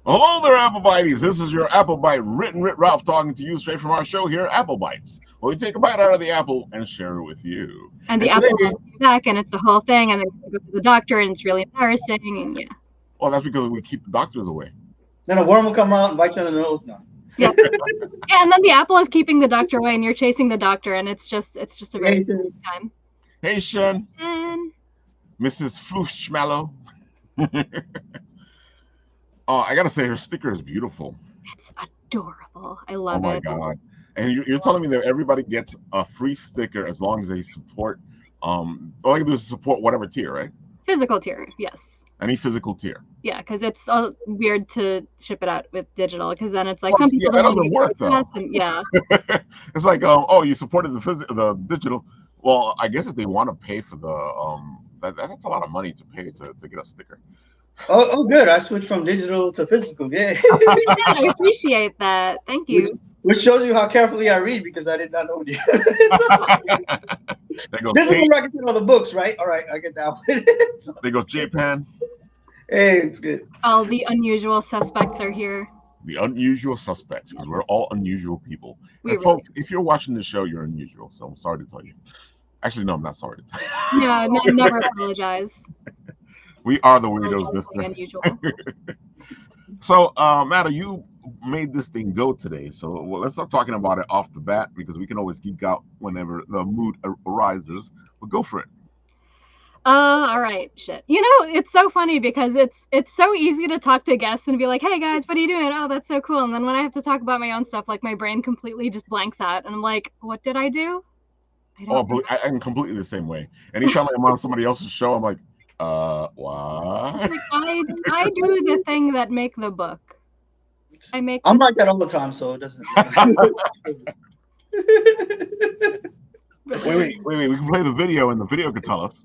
Hello there, Apple Bites. This is your Apple Bite written Rit Ralph talking to you straight from our show here, Apple Bites, where we take a bite out of the apple and share it with you. And the apple comes back, and it's a whole thing, and then you go to the doctor, and it's really embarrassing, and yeah. Well, that's because we keep the doctors away. Then a worm will come out and bite you on the nose now. Yeah. Yeah, and then the apple is keeping the doctor away, and you're chasing the doctor, and it's just a very good time. Hey, Sean. And Mrs. Floofschmallow. Oh, I gotta say, her sticker is beautiful. It's adorable. I love it. Oh my god! And you're telling me that everybody gets a free sticker as long as they support. All I can do is support whatever tier, right? Physical tier, yes. Any physical tier. Yeah, because it's weird to ship it out with digital, because then it's like some people that don't doesn't work though. And, yeah. It's like oh, you supported the digital. Well, I guess if they want to pay for the that's a lot of money to pay to get a sticker. Oh, good. I switched from digital to physical. Yeah. I appreciate that. Thank you. Which shows you how carefully I read, because I did not know you. This is where I can get all the books, right? All right, I get that one. They go Japan. Hey, it's good. All the unusual suspects are here. The unusual suspects, because we're all unusual people. And really folks, if you're watching the show, you're unusual. So I'm sorry to tell you. Actually, no, I'm not sorry to tell you. No, never apologize. We are the weirdos, mister. Unusual. So, Matta, you made this thing go today. So let's start talking about it off the bat, because we can always geek out whenever the mood arises. But go for it. All right, shit. You know, it's so funny because it's so easy to talk to guests and be like, hey guys, what are you doing? Oh, that's so cool. And then when I have to talk about my own stuff, like my brain completely just blanks out, and I'm like, what did I do? I'm completely the same way. Anytime I'm on somebody else's show, I'm like, what? Like, I do the thing that make the book. I'm like that all the time, so it doesn't. Wait. We can play the video, and the video could tell us.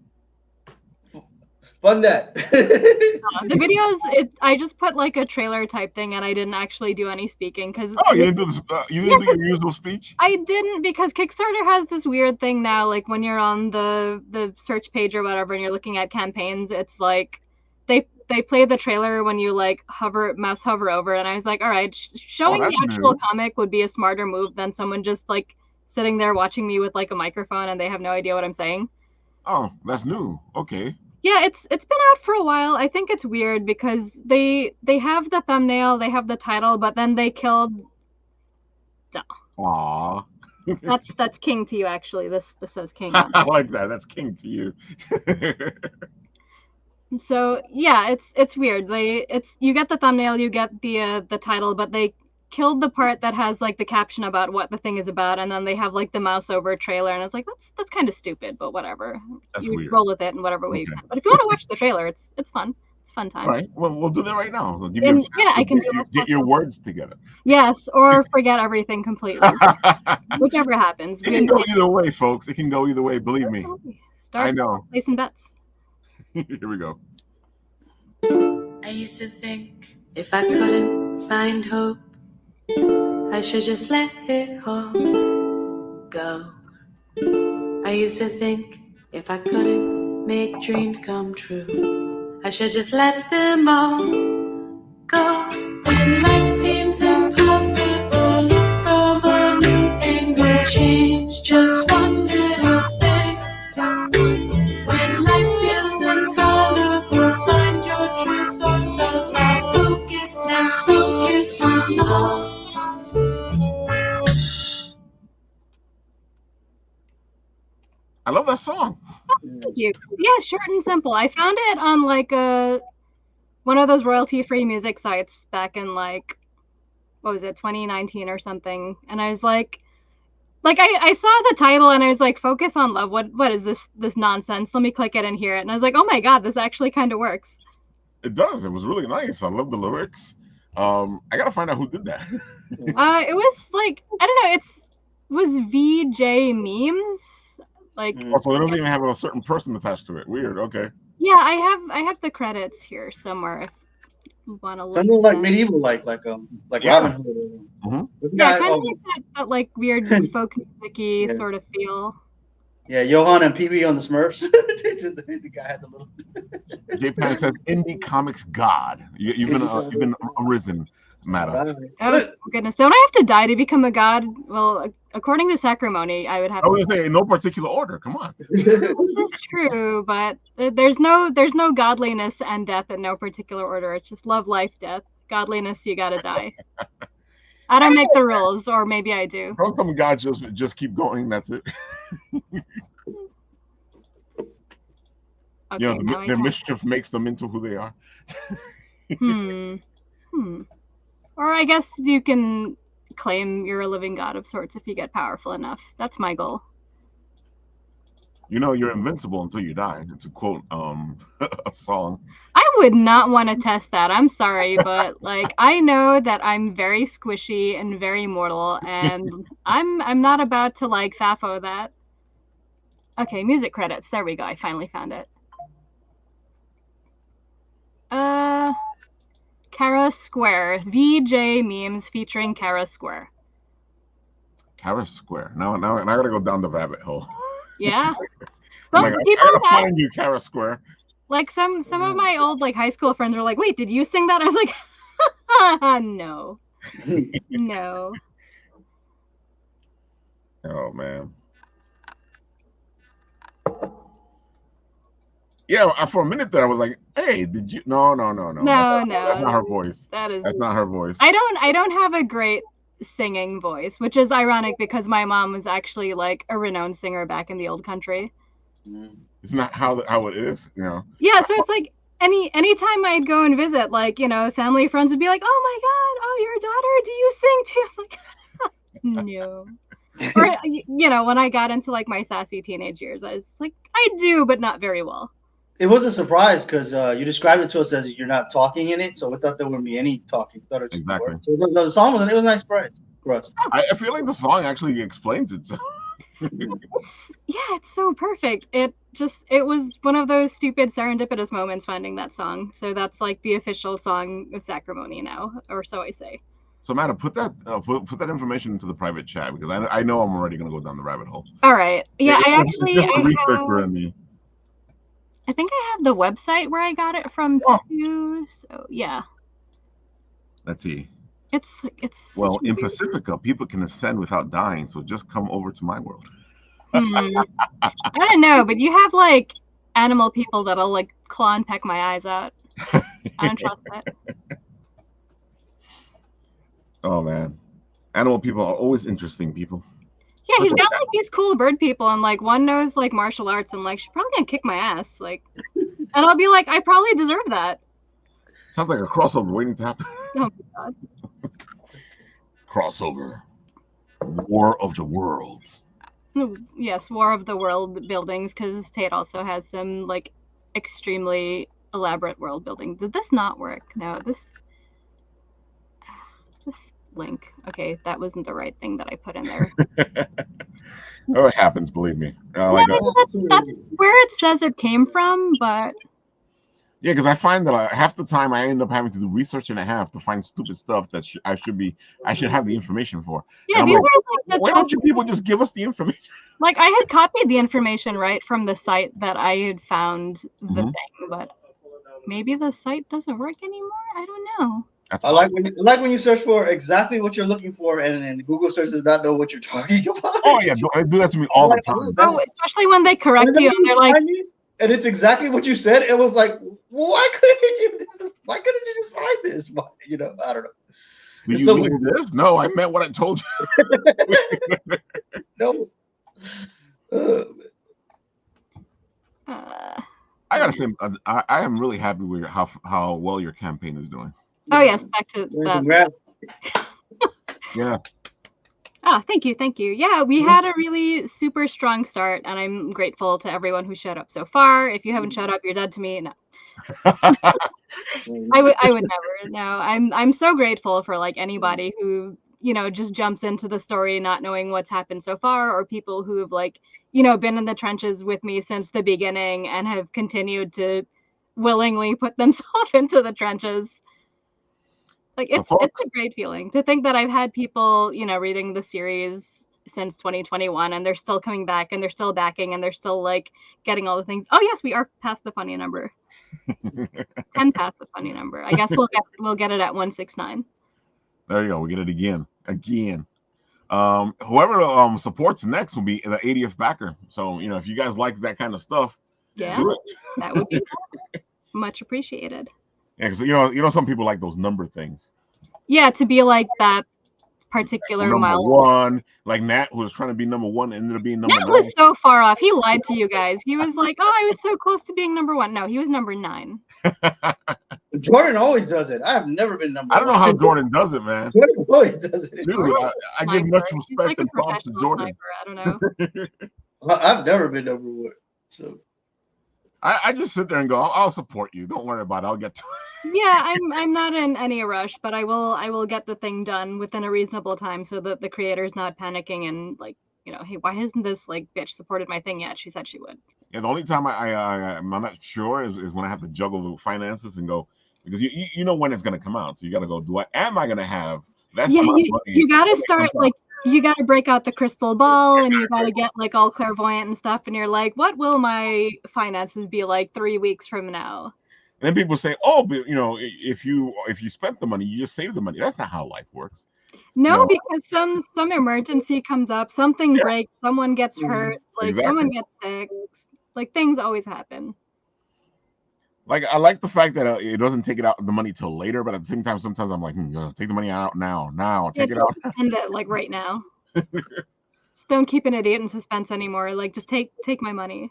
Fun that. The videos, I just put like a trailer type thing, and I didn't actually do any speaking because. Oh, you didn't do this. You didn't do your usual speech. I didn't, because Kickstarter has this weird thing now. Like when you're on the search page or whatever, and you're looking at campaigns, it's like they play the trailer when you like mouse hover over, and I was like, all right, showing the actual comic would be a smarter move than someone just like sitting there watching me with like a microphone and they have no idea what I'm saying. Oh, that's new. Okay. Yeah, it's been out for a while. I think it's weird because they have the thumbnail, they have the title, but then they killed. Aww. That's king to you, actually. This says king. I like that. That's king to you. So yeah, it's weird. You get the thumbnail, you get the title, but they killed the part that has like the caption about what the thing is about, and then they have like the mouse over trailer, and it's like that's kind of stupid, but whatever. That's you weird. Roll with it in whatever way you can. But if you want to watch the trailer, it's fun. It's a fun time. All right. Well, we'll do that right now. So I can get your words together. Yes, or forget everything completely. Whichever happens. It can go either way, folks. It can go either way. Believe me. I know. Placing bets. Here we go. I used to think if I couldn't find hope, I should just let it all go. I used to think if I couldn't make dreams come true, I should just let them all go. When life seems impossible, look from a new angle, change just one little thing. When life feels intolerable, find your true source of love. Focus and focus on all. I love that song. Oh, thank you. Yeah, short and simple. I found it on like one of those royalty-free music sites back in like, what was it, 2019 or something. And I was like I saw the title and I was like, focus on love. What is this nonsense? Let me click it and hear it. And I was like, oh my god, this actually kind of works. It does. It was really nice. I love the lyrics. I gotta find out who did that. It was like, I don't know. It was VJ Memes. Like, so it doesn't even have a certain person attached to it. Weird. Okay. Yeah, I have the credits here somewhere. If you want to look. Something like medieval, like yeah. Robin Hood. Mm-hmm. Yeah, kind of like that like weird folk music-y sort of feel. Yeah, Johan and Pee-wee on the Smurfs. The guy had the little. J-Pan says indie comics god. You've been arisen, Matta. Oh goodness! Don't I have to die to become a god? Well, according to Sacrimony, I would have I to. was gonna say in no particular order. Come on. This is true, but there's no godliness and death in no particular order. It's just love, life, death. Godliness, you gotta die. I don't make the rules, or maybe I do. Some gods just keep going. That's it. Okay, their mischief makes them into who they are. Or I guess you can claim you're a living god of sorts if you get powerful enough. That's my goal. You're invincible until you die. To quote a song. I would not want to test that. I'm sorry, but I know that I'm very squishy and very mortal, and I'm not about to FAFO that. Okay, music credits. There we go. I finally found it. Kara Square. VJ memes featuring Kara Square. Kara Square. Now I gotta go down the rabbit hole. Yeah. Some people find you, Kara Square. Some of my old high school friends were like, "Wait, did you sing that?" I was like, "No, no." Oh man. Yeah, for a minute there, I was like, "Hey, did you?" No. No, that's not her voice. That's not her voice. I don't have a great singing voice, which is ironic because my mom was actually a renowned singer back in the old country. It's not how it is, Yeah, so it's anytime I'd go and visit, family friends would be like, "Oh my god, oh, your daughter, do you sing too?" I'm like, no. Or when I got into my sassy teenage years, I was like, I do, but not very well. It was a surprise because you described it to us as you're not talking in it, so we thought there wouldn't be any talking. Exactly. So the song was a nice surprise for us. I feel like the song actually explains it. So. It's so perfect. It was one of those stupid serendipitous moments finding that song. So that's the official song of Sacrimony now, or so I say. So Matta, put that information into the private chat because I know I'm already gonna go down the rabbit hole. All right. Yeah, I think I have the website where I got it from too. So yeah. Let's see. It's well in Pacifica, people can ascend without dying, so just come over to my world. I don't know, but you have animal people that'll claw and peck my eyes out. I don't trust that. Oh man, animal people are always interesting people. Yeah, he's got these cool bird people, and one knows martial arts, and she's probably gonna kick my ass, and I'll be like, I probably deserve that. Sounds like a crossover waiting to happen. Oh my god. Crossover. War of the Worlds. Yes, War of the World buildings, because Tate also has some extremely elaborate world building. Did this not work? No, this link. Okay, that wasn't the right thing that I put in there. Oh, it happens, believe me. That's where it says it came from, but yeah, because I find that half the time I end up having to do research and a half to find stupid stuff that I should have the information for. Yeah, these are why don't you people just give us the information? I had copied the information right from the site that I had found the thing, but maybe the site doesn't work anymore. I don't know. I like when you search for exactly what you're looking for, and Google search does not know what you're talking about. Oh yeah, they do that to me all the time. Oh, especially when they correct you and they're like, and it's exactly what you said. It was like, why couldn't you just find this? I don't know. Do you mean this? No, I meant what I told you. No. I gotta say, I am really happy with how well your campaign is doing. Oh yes, back to that. Yeah. Oh, thank you. Yeah, we had a really super strong start, and I'm grateful to everyone who showed up so far. If you haven't showed up, you're dead to me. No. I would never. No, I'm so grateful for anybody who just jumps into the story not knowing what's happened so far, or people who have been in the trenches with me since the beginning and have continued to willingly put themselves into the trenches. It's a great feeling to think that I've had people reading the series since 2021, and they're still coming back, and they're still backing, and they're still like getting all the things. Oh yes, we are past the funny number. 10 past the funny number. I guess we'll get it at 169. There you go. We get it again. Whoever supports next will be the 80th backer. So if you guys like that kind of stuff, yeah, do it. That would be much appreciated. Yeah, because some people like those number things. Yeah, to be like that particular number milestone. one, like Nat, who was trying to be number one, ended up being number 9. Nat was so far off. He lied to you guys. He was like, "Oh, I was so close to being number 1." No, he was number 9. Jordan always does it. I have never been number 1. I don't know how Jordan does it, man. Jordan always does it. Dude, I give much respect like and props to Jordan. Sniper. I don't know. I've never been number 1. So I just sit there and go, I'll support you. Don't worry about it. I'll get to it. Yeah, I'm not in any rush, but I will get the thing done within a reasonable time so that the creator's not panicking and like, hey, why hasn't this like bitch supported my thing yet? She said she would. Yeah, the only time I'm not sure is when I have to juggle the finances and go, because you know when it's gonna come out, so you gotta go. Am I gonna have? That's you gotta start like. You got to break out the crystal ball and you got to get like all clairvoyant and stuff. And you're like, what will my finances be like 3 weeks from now? And then people say, oh, but if you spent the money, you just save the money. That's not how life works. No, because some emergency comes up, something breaks, someone gets hurt, like someone gets sick, like things always happen. Like I like the fact that it doesn't take it out the money till later, but at the same time, sometimes I'm like, take the money out now, take it out. End it like right now. Just don't keep an idiot in suspense anymore. Like just take my money.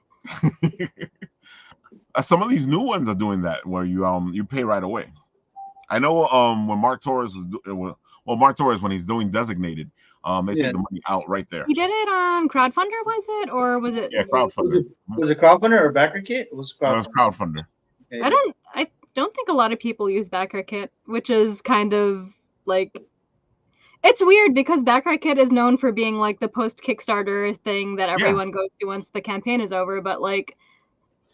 Some of these new ones are doing that where you pay right away. I know when Mark Torres Mark Torres when he's doing Designated, they take the money out right there. He did it on Crowdfunder, was it, or was it? Yeah, Crowdfunder. Was it Crowdfunder or BackerKit? It was Crowdfunder. I don't think a lot of people use BackerKit, which is kind of like, it's weird because BackerKit is known for being like the post Kickstarter thing that everyone goes to once the campaign is over. But like,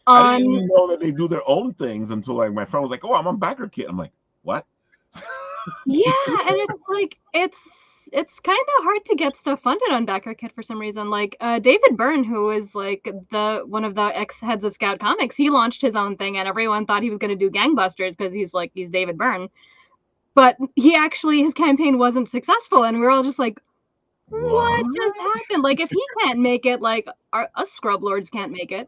I didn't even know that they do their own things until like my friend was like, "Oh, I'm on BackerKit." I'm like, "What?" Yeah, and it's like it's kind of hard to get stuff funded on BackerKit for some reason. Like David Byrne, who is like one of the ex-heads of Scout Comics, he launched his own thing and everyone thought he was going to do gangbusters because he's David Byrne. But his campaign wasn't successful and we're all just like, what just happened? Like if he can't make it, like us scrub lords can't make it.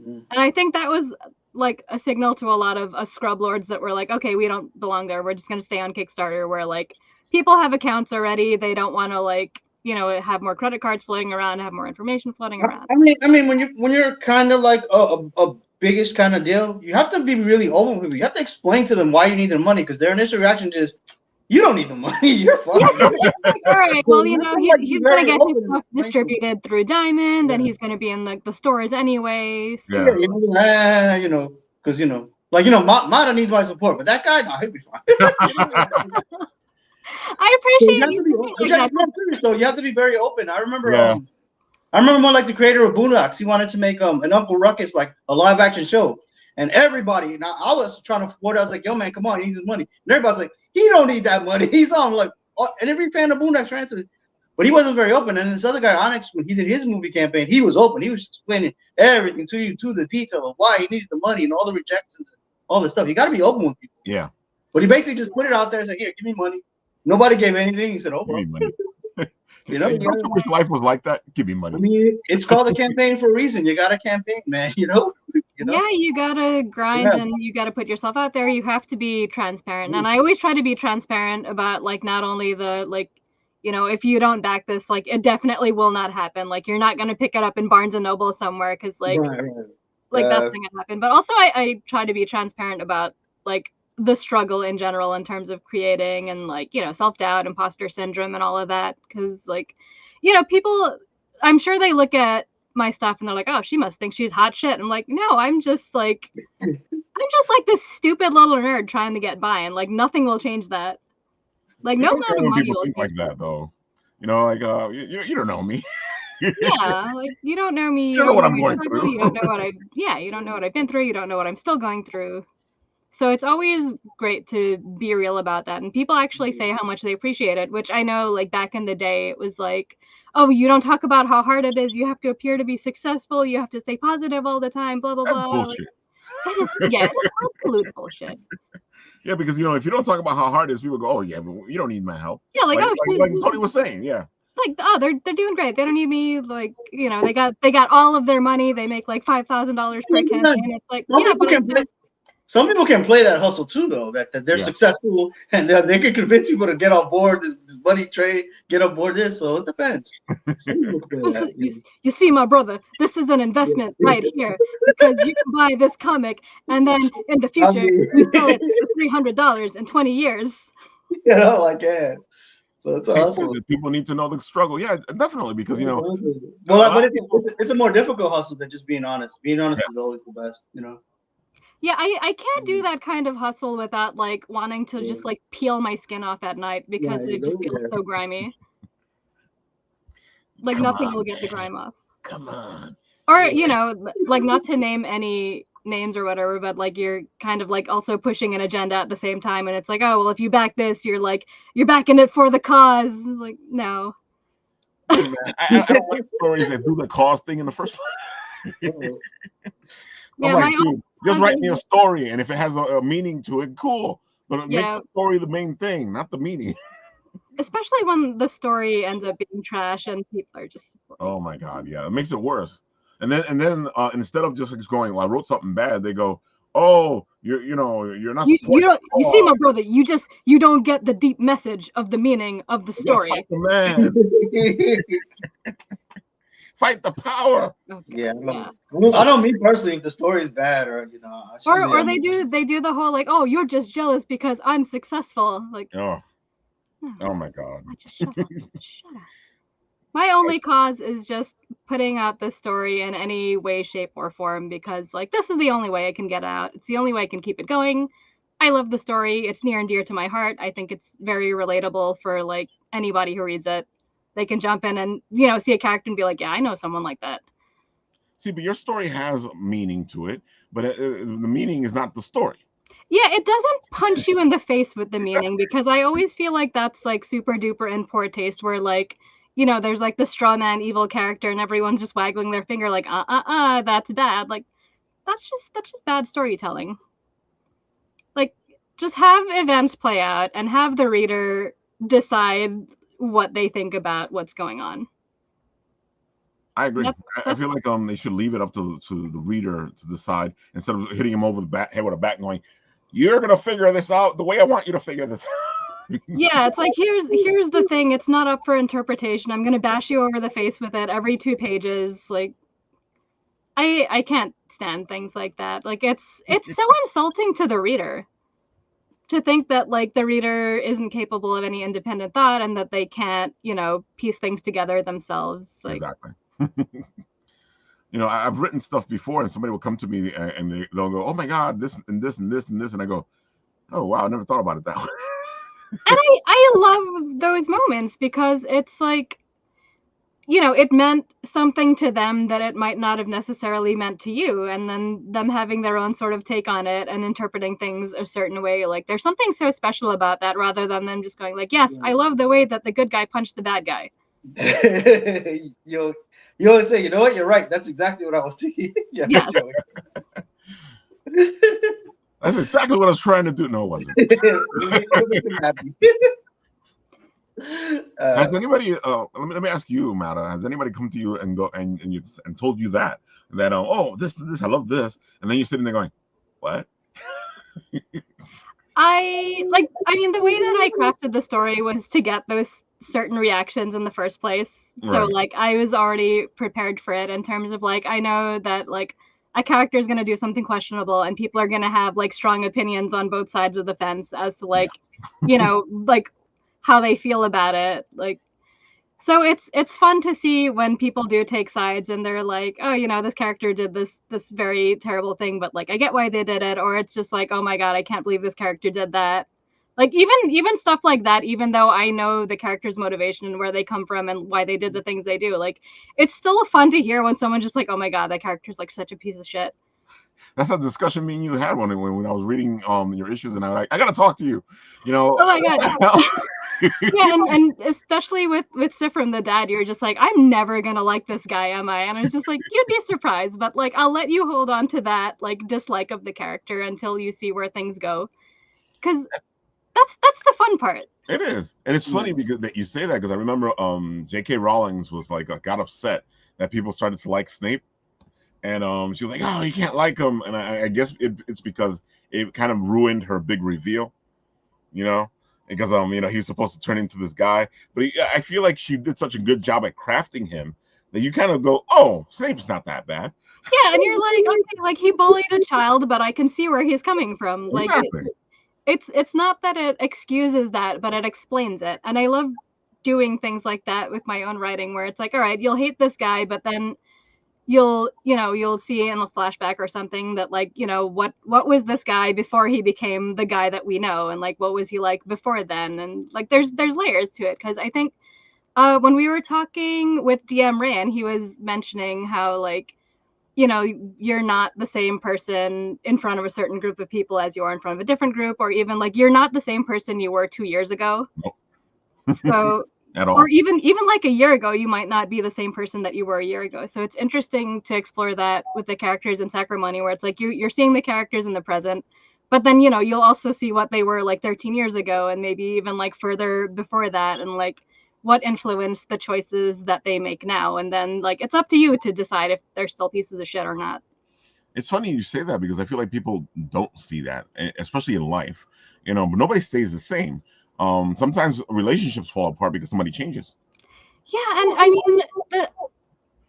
And I think that was like a signal to a lot of us scrub lords that were like, okay, we don't belong there. We're just going to stay on Kickstarter where like people have accounts already. They don't want to like, have more credit cards floating around, have more information floating around. I mean, when you're kind of like a biggest kind of deal, you have to be really open with people. You have to explain to them why you need their money because their initial reaction is, you don't need the money. You're fine. Yeah, like, all right. Well, he's going to get his stuff distributed through Diamond, and he's going to be in like the stores anyway. So. Yeah, because Matta needs my support, but that guy, he'll be fine. I appreciate you. You have to be very open. I remember one like the creator of Boondocks. He wanted to make an Uncle Ruckus like a live action show, and everybody. Now I was trying to afford it. I was like, "Yo, man, come on, he needs his money." And everybody's like, "He don't need that money. He's on." Like, and every fan of Boondocks ran to it, but he wasn't very open. And this other guy, Onyx, when he did his movie campaign, he was open. He was explaining everything to you to the detail of why he needed the money and all the rejections and all this stuff. You got to be open with people. Yeah. But he basically just put it out there and said, "Here, give me money." Nobody gave anything. He said, "Oh, well." Don't you wish life was like that? Give me money. I mean, it's called a campaign for a reason. You got to campaign, man. Yeah, you gotta grind and you gotta put yourself out there. You have to be transparent, and I always try to be transparent about like not only the like, if you don't back this, like it definitely will not happen. Like you're not gonna pick it up in Barnes and Noble somewhere because like that's gonna happen. But also I try to be transparent about like the struggle in general in terms of creating and like self-doubt, imposter syndrome and all of that because like people, I'm sure they look at my stuff and they're like, oh, she must think she's hot shit. I'm like, no, I'm just like this stupid little nerd trying to get by and like nothing will change that. Like no amount of money will think like that though. You don't know me. Yeah, like you don't know me. You don't know what I'm going through. You don't know what you don't know what I've been through. You don't know what I'm still going through. So it's always great to be real about that. And people actually say how much they appreciate it, which I know like back in the day, it was like, oh, you don't talk about how hard it is. You have to appear to be successful. You have to stay positive all the time. Blah blah That's blah. bullshit. That is, yeah, it's absolute bullshit. Yeah, because if you don't talk about how hard it is, people go, "Oh yeah, but you don't need my help." Yeah, like like Tony was saying, yeah. Like, oh, they're doing great. They don't need me. Like, they got all of their money. They make like $5,000 per campaign. It's like, some people can play that hustle too, though. That they're successful and they can convince people to get on board this money trade, get on board this. So it depends. You see, my brother, this is an investment right here, because you can buy this comic and then in the future you sell it for $300 in 20 years. I can. So it's awesome. People need to know the struggle. Yeah, definitely, because but it's a more difficult hustle than just being honest. Being honest is always the best, Yeah, I can't do that kind of hustle without like wanting to just like peel my skin off at night, because it just feels so grimy. Like nothing will get the grime off. Come on. Or like, not to name any names or whatever, but like you're kind of like also pushing an agenda at the same time, and it's like, oh well, if you back this, you're backing it for the cause. It's like, no. I don't like stories that do the cause thing in the first place. Yeah, like, dude, just write me a story, and if it has a meaning to it, cool. But make the story the main thing, not the meaning. Especially when the story ends up being trash and people are just. Oh my god, yeah, it makes it worse. And then instead of just going, well, I wrote something bad, they go, oh, you're not. You see, my brother, you don't get the deep message of the meaning of the story. Fight the man. Fight the power. Okay. I don't mean personally if the story is bad or or they do the whole like, oh, you're just jealous because I'm successful. Like, oh my god. Shut up. My only cause is just putting out this story in any way, shape, or form, because like this is the only way I can get out. It's the only way I can keep it going. I love the story. It's near and dear to my heart. I think it's very relatable for like anybody who reads it. They can jump in and see a character and be like, yeah, I know someone like that. See, but your story has meaning to it, but the meaning is not the story. Yeah, it doesn't punch you in the face with the meaning, because I always feel like that's like super duper in poor taste, where like, there's like the straw man evil character and everyone's just waggling their finger like, that's bad. Like, that's just bad storytelling. Like, just have events play out and have the reader decide what they think about what's going on. I agree. I feel like they should leave it up to the reader to decide, instead of hitting him over the head with a bat going, you're gonna figure this out the way I want you to figure this out. Yeah, it's like, here's the thing, it's not up for interpretation. I'm gonna bash you over the face with it every 2 pages. Like, I can't stand things like that. Like, it's so insulting to the reader to think that like the reader isn't capable of any independent thought and that they can't piece things together themselves. Like, exactly. I've written stuff before, and somebody will come to me and they'll go, oh my god, this and this and this and this, and I go, oh wow, I never thought about it that way. And I love those moments, because it's like, it meant something to them that it might not have necessarily meant to you, and then them having their own sort of take on it and interpreting things a certain way. Like, there's something so special about that, rather than them just going like, yes, I love the way that the good guy punched the bad guy. You always say, you know what, you're right, that's exactly what I was thinking. Yeah. That's exactly what I was trying to do. No, it wasn't. Has anybody? Let me ask you, Matta. Has anybody come to you and go and told you that oh, this I love this, and then you're sitting there going, what? I mean, the way that I crafted the story was to get those certain reactions in the first place. So Right. like, I was already prepared for it, in terms of like, I know that like a character is going to do something questionable and people are going to have like strong opinions on both sides of the fence as to like, like how they feel about it. Like, so it's fun to see when people do take sides and they're like, oh, this character did this very terrible thing, but like, I get why they did it. Or it's just like, oh my god, I can't believe this character did that. Like, even stuff like that, even though I know the character's motivation and where they come from and why they did the things they do, like, it's still fun to hear when someone's just like, oh my god, that character's like such a piece of shit. that's a discussion me and you had when I was reading your issues, and I was like, I gotta talk to you. You know. Oh my god. Yeah, and especially with Sifrim the dad, you're just like, I'm never gonna like this guy, am I? And I was just like, you'd be surprised, but like I'll let you hold on to that like dislike of the character until you see where things go, because that's the fun part. It is, and it's funny because that you say that, because I remember J.K. Rowling was like got upset that people started to like Snape, and she was like, oh, you can't like him, and I guess it's because it kind of ruined her big reveal, you know. Because you know, he's supposed to turn into this guy, but I feel like she did such a good job at crafting him that you kind of go, oh, Snape's not that bad. Yeah, and you're like, okay, like he bullied a child, but I can see where he's coming from. Like Exactly. it's not that it excuses that, but it explains it. And I love doing things like that with my own writing, where it's like, all right, you'll hate this guy, but then you'll see in a flashback or something that like, you know, what was this guy before he became the guy that we know, and like what was he like before then, and like there's layers to it. Because I think when we were talking with DM Ran, he was mentioning how like, you know, you're not the same person in front of a certain group of people as you are in front of a different group, or even like you're not the same person you were 2 years ago. Nope. So at all. Or even like a year ago, you might not be the same person that you were a year ago. So it's interesting to explore that with the characters in Sacrimony, where it's like you're seeing the characters in the present, but then, you know, you'll also see what they were like 13 years ago, and maybe even like further before that, and like what influenced the choices that they make now. And then like it's up to you to decide if they're still pieces of shit or not. It's funny you say that, because I feel like people don't see that, especially in life, you know, but nobody stays the same. Sometimes relationships fall apart because somebody changes. Yeah, and I mean,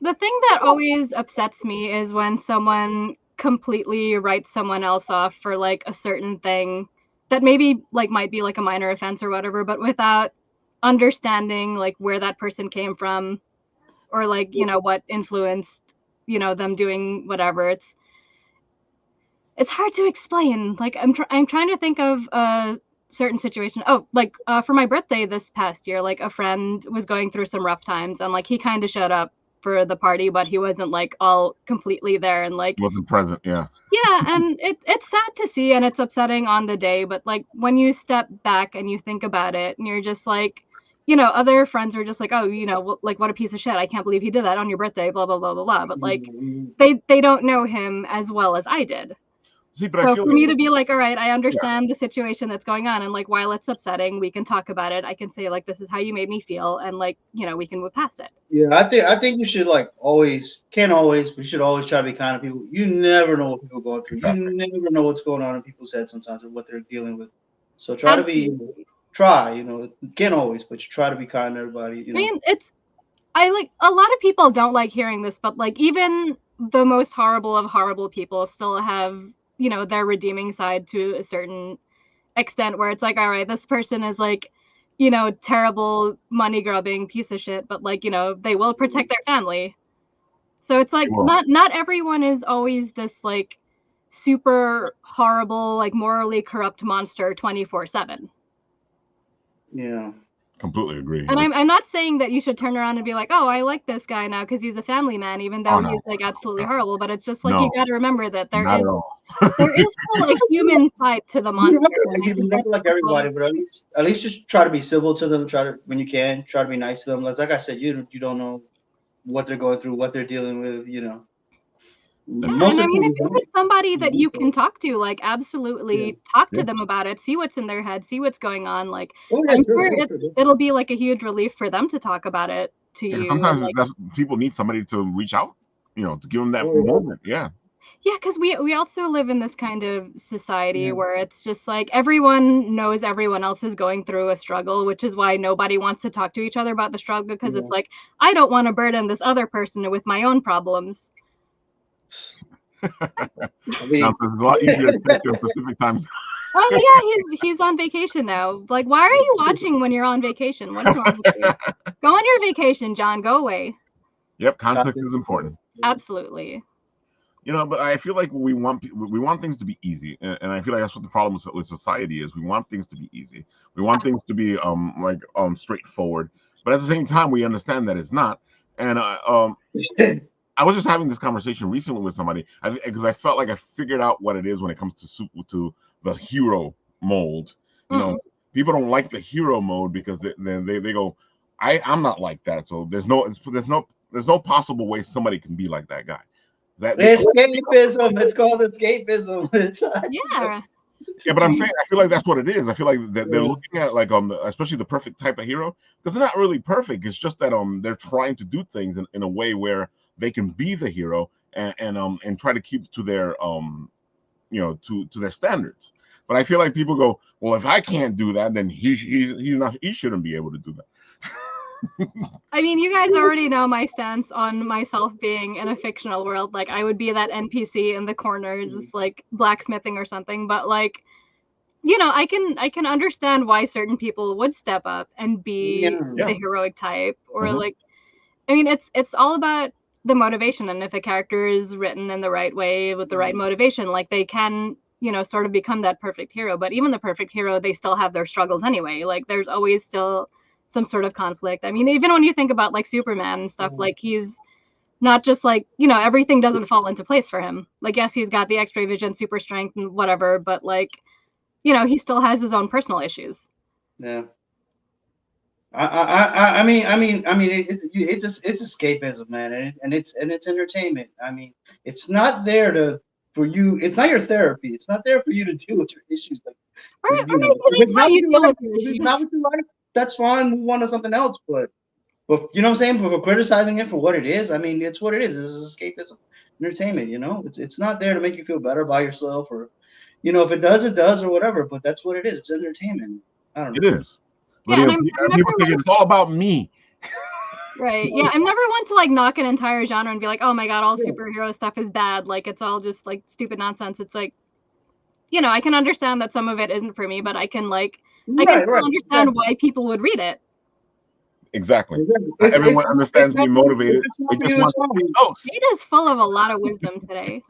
the thing that always upsets me is when someone completely writes someone else off for like a certain thing that maybe like might be like a minor offense or whatever, but without understanding like where that person came from, or like, you know, what influenced, you know, them doing whatever. It's hard to explain. Like I'm trying to think of a certain situation. Oh, like for my birthday this past year, like a friend was going through some rough times, and like he kind of showed up for the party, but he wasn't like all completely there, and like wasn't present. Yeah, and it's sad to see, and it's upsetting on the day, but like when you step back and you think about it, and you're just like, you know, other friends are just like, oh, you know, like what a piece of shit, I can't believe he did that on your birthday, blah blah blah blah blah. But like they don't know him as well as I did. See, but so I feel for me to be like, all right, I understand the situation that's going on, and like while it's upsetting, we can talk about it. I can say like, this is how you made me feel, and like, you know, we can move past it. Yeah, I think you should like always, can't always, but you should always try to be kind to people. You never know what people are going through. Exactly. You never know what's going on in people's heads sometimes, or what they're dealing with. So try Absolutely. to be, you know, can't always, but you try to be kind to everybody. You know? I mean, I like, a lot of people don't like hearing this, but like even the most horrible of horrible people still have, you know, their redeeming side to a certain extent, where it's like, all right, this person is like, you know, terrible money grubbing piece of shit, but like, you know, they will protect their family. So it's like, not everyone is always this like super horrible, like morally corrupt monster 24/7. Yeah. Completely agree. And I'm not saying that you should turn around and be like, oh, I like this guy now because he's a family man, even though he's like absolutely horrible. But it's just like, you got to remember that there is still a human side to the monster. You never like everybody, but at least just try to be civil to them. Try to, when you can, try to be nice to them. Like I said, you don't know what they're going through, what they're dealing with, you know. Yeah, and I mean, if it's somebody that you can talk to, like, absolutely talk to them about it, see what's in their head, see what's going on. Like, I'm sure it'll be like a huge relief for them to talk about it to you. Sometimes like, people need somebody to reach out, you know, to give them that moment. Yeah. Yeah, because we also live in this kind of society where it's just like everyone knows everyone else is going through a struggle, which is why nobody wants to talk to each other about the struggle, because it's like, I don't want to burden this other person with my own problems. I mean, it's a lot easier to pick in Pacific times. Oh yeah, he's on vacation now. Like, why are you watching when you're on vacation? What is wrong with you? Go on your vacation, John. Go away. Yep, context is important. Absolutely. You know, but I feel like we want things to be easy, and I feel like that's what the problem with society is. We want things to be easy. We want things to be straightforward, but at the same time, we understand that it's not. And I was just having this conversation recently with somebody because I felt like I figured out what it is when it comes to the hero mold. You know, people don't like the hero mode because they go, I'm not like that. So there's no possible way somebody can be like that guy. Escapism. It's called escapism. Yeah. Yeah, but I'm saying I feel like that's what it is. I feel like they're looking at like especially the perfect type of hero, because they're not really perfect. It's just that they're trying to do things in a way where they can be the hero and try to keep to their to their standards. But I feel like people go, well, if I can't do that, then he shouldn't be able to do that. I mean, you guys already know my stance on myself being in a fictional world. Like, I would be that NPC in the corner, just like blacksmithing or something. But like, you know, I can understand why certain people would step up and be the heroic type, or like, I mean, it's all about the motivation. And if a character is written in the right way with the right motivation, like they can, you know, sort of become that perfect hero. But even the perfect hero, they still have their struggles anyway. Like, there's always still some sort of conflict. I mean, even when you think about like Superman and stuff, like he's not just like, you know, everything doesn't fall into place for him. Like, yes, he's got the X-ray vision, super strength and whatever, but like, you know, he still has his own personal issues. Yeah. I mean, it's escapism, man, and it's entertainment. I mean, it's not there for you. It's not your therapy. It's not there for you to deal with your issues. Like, it's how you deal with your issues. Not what you like, that's fine. Move on to something else. But you know what I'm saying? But for criticizing it for what it is, I mean, it's what it is. This is escapism, entertainment. You know, it's not there to make you feel better by yourself, or, you know, if it does, it does, or whatever. But that's what it is. It's entertainment. I don't know. It is. But yeah, people think it's all about me. Right. Yeah, I'm never one to like knock an entire genre and be like, oh my god, all superhero stuff is bad. Like, it's all just like stupid nonsense. It's like, you know, I can understand that some of it isn't for me, but I can like understand why people would read it. Exactly. Everyone understands being motivated. They just want to be close. It is full of a lot of wisdom today.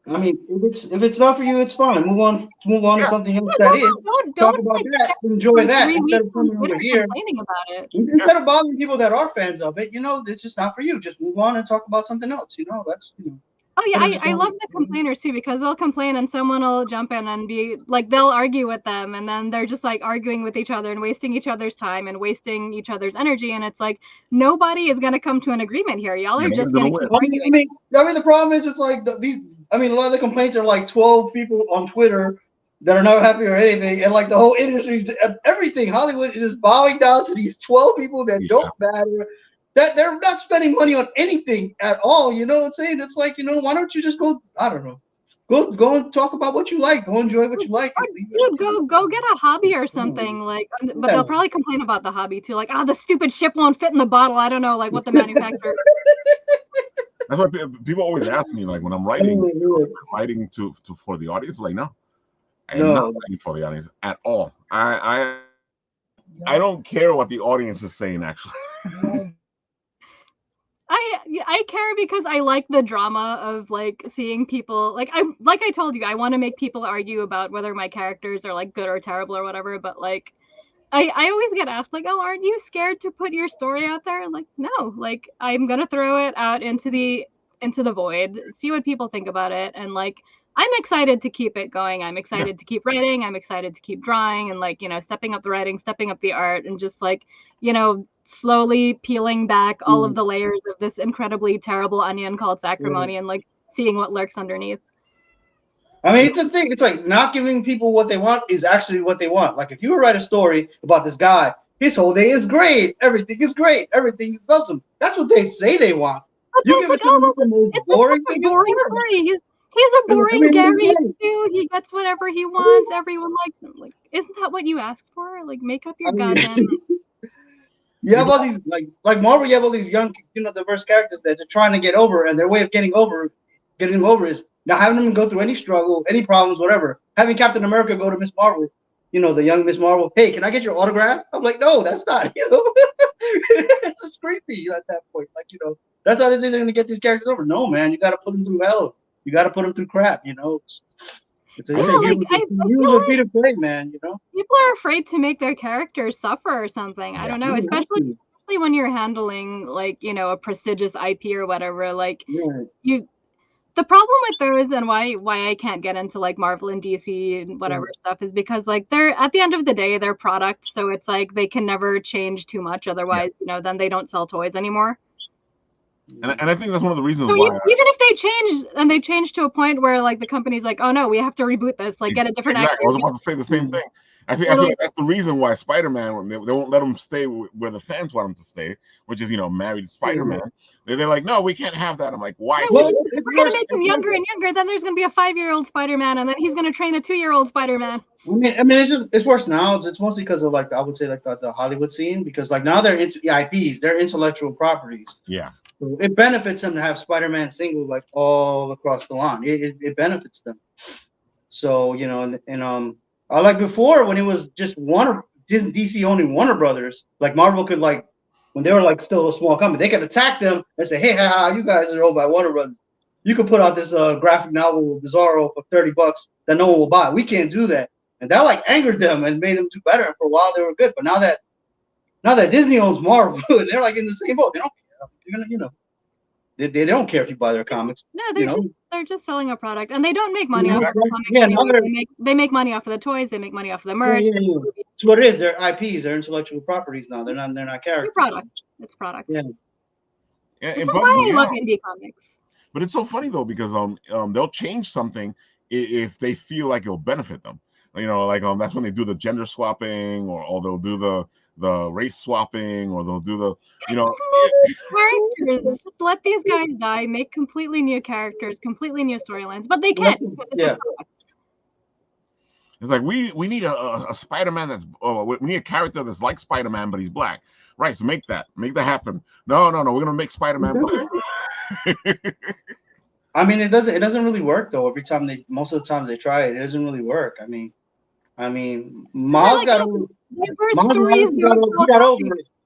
I mean, if it's not for you, it's fine. Move on to something else that is. Talk about that. Enjoy that instead of coming over here complaining about it. Instead of bothering people that are fans of it, you know, it's just not for you. Just move on and talk about something else. You know, that's, you know. Oh yeah, I love the complainers too, because they'll complain and someone will jump in and be like, they'll argue with them, and then they're just like arguing with each other and wasting each other's time and wasting each other's energy, and it's like, nobody is going to come to an agreement here. Y'all are just going to keep arguing. I mean, the problem is, it's like a lot of the complaints are like 12 people on Twitter that are not happy or anything, and like the whole industry, everything, Hollywood is just bowing down to these 12 people that don't matter. That they're not spending money on anything at all, you know what I'm saying? It's like, you know, why don't you just go, I don't know, go and talk about what you like, go enjoy what you like. Dude, go get a hobby or something, like, but they'll probably complain about the hobby too, like, the stupid ship won't fit in the bottle. I don't know, like, what the manufacturer. That's why people always ask me, like, when I'm writing to for the audience, like, no, I'm not writing for the audience at all. I don't care what the audience is saying, actually. I care because I like the drama of like seeing people, like I told you, I want to make people argue about whether my characters are like good or terrible or whatever, but like I always get asked like, oh, aren't you scared to put your story out there? Like, no, like I'm gonna throw it out into the void, see what people think about it, and like I'm excited to keep it going. I'm excited to keep writing. I'm excited to keep drawing, and like, you know, stepping up the writing, stepping up the art, and just like, you know, slowly peeling back all of the layers of this incredibly terrible onion called Sacrimony, and like seeing what lurks underneath. I mean, it's a thing. It's like not giving people what they want is actually what they want. Like, if you were to write a story about this guy, his whole day is great. Everything is great. Everything loves him. That's what they say they want. But you give it to them, it's boring story. He's a boring Gary too. He gets whatever he wants. Everyone likes him. Like, isn't that what you asked for? Like, make up your goddamn. You have all these like Marvel. You have all these young, you know, diverse characters that they're trying to get over, and their way of getting them over is not having them go through any struggle, any problems, whatever. Having Captain America go to Miss Marvel, you know, the young Miss Marvel. Hey, can I get your autograph? I'm like, no, that's not. You know, it's just creepy at that point. Like, you know, that's how they think they're gonna get these characters over. No, man, you got to put them through hell. You got to put them through crap. You know. It's a repeat of play, man. You know, people are afraid to make their characters suffer or something. I don't know, especially especially when you're handling like, you know, a prestigious IP or whatever, like the problem with those and why I can't get into like Marvel and DC and whatever stuff is because like they're at the end of the day they're products, so it's like they can never change too much, otherwise you know then they don't sell toys anymore. And I think that's one of the reasons so why. Even if they change to a point where like the company's like, oh no, we have to reboot this, like get a different actor. I was about to say the same thing. I feel like that's the reason why Spider-Man, they won't let him stay where the fans want him to stay, which is, you know, married Spider-Man. They're like, no, we can't have that. I'm like, why? We're going to make him younger and younger. Then there's going to be a 5-year-old Spider-Man, and then he's going to train a 2-year-old Spider-Man. I mean, it's worse now. It's mostly because of like I would say like the Hollywood scene, because like now they're into IPs, they're intellectual properties. Yeah. So it benefits them to have Spider-Man single like all across the line. It benefits them. So you know, and I like before when it was just DC owning Warner Brothers, like Marvel could like when they were like still a small company, they could attack them and say, hey, you guys are owned by Warner Brothers. You could put out this graphic novel with Bizarro for $30 that no one will buy. We can't do that. And that like angered them and made them do better. And for a while they were good. But now that Disney owns Marvel, they're like in the same boat. They don't care. You're gonna, you know, they don't care if you buy their comics. No, they're just selling a product, and they don't make money off of the comics anyway. They make money off of the toys. They make money off of the merch. It's what it is. They're IPs. They're intellectual properties now. They're not characters. It's product. Yeah. This is why I love indie comics. But it's so funny though, because they'll change something if they feel like it'll benefit them. You know, like that's when they do the gender swapping, or they'll do the race swapping, or they'll do the, you know, characters. Just let these guys die, make completely new characters, completely new storylines, but they can't. It's like we need a Spider-Man that's we need a character that's like Spider-Man, but he's black. Right, so make that happen. No, we're gonna make Spider-Man black. I mean, it doesn't really work though. Most of the times they try it, it doesn't really work. I mean, Miles got over.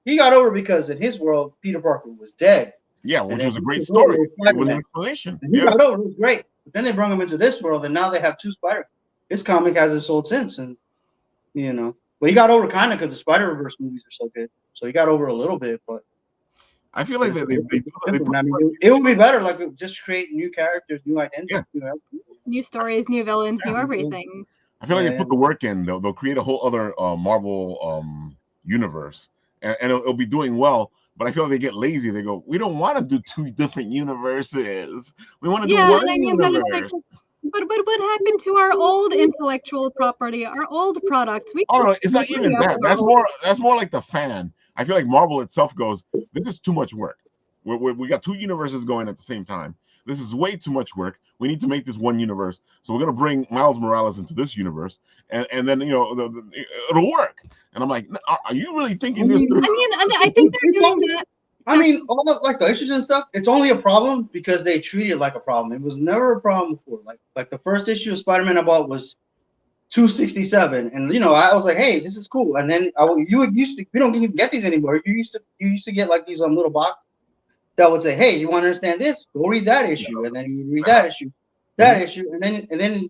He got over because in his world, Peter Parker was dead. Yeah, which was a great story. It was an explanation. He got over. It was great. But then they brought him into this world, and now they have two Spider. His comic hasn't sold since, and you know, but he got over kind of because the Spider-Verse movies are so good. So he got over a little bit, but I feel like it would be better, like just create new characters, new identities, new stories, new villains, new everything. I feel like they put the work in. They'll create a whole other Marvel universe, and it'll be doing well. But I feel like they get lazy. They go, we don't want to do 2 different universes. We want to do one universe. But what happened to our old intellectual property, our old products? It's not even that. That's more like the fan. I feel like Marvel itself goes, this is too much work. We got 2 universes going at the same time. This is way too much work. We need to make this one universe. So we're gonna bring Miles Morales into this universe, and then it'll work. And I'm like, are you really thinking this through? I mean, I think they're doing that. I mean, all the issues and stuff, it's only a problem because they treat it like a problem. It was never a problem before. Like the first issue of Spider-Man I bought was 267, and you know, I was like, hey, this is cool. And then we don't even get these anymore. You used to get like these little boxes that would say, hey, you want to understand this? Go read that issue, and then you read that issue, and then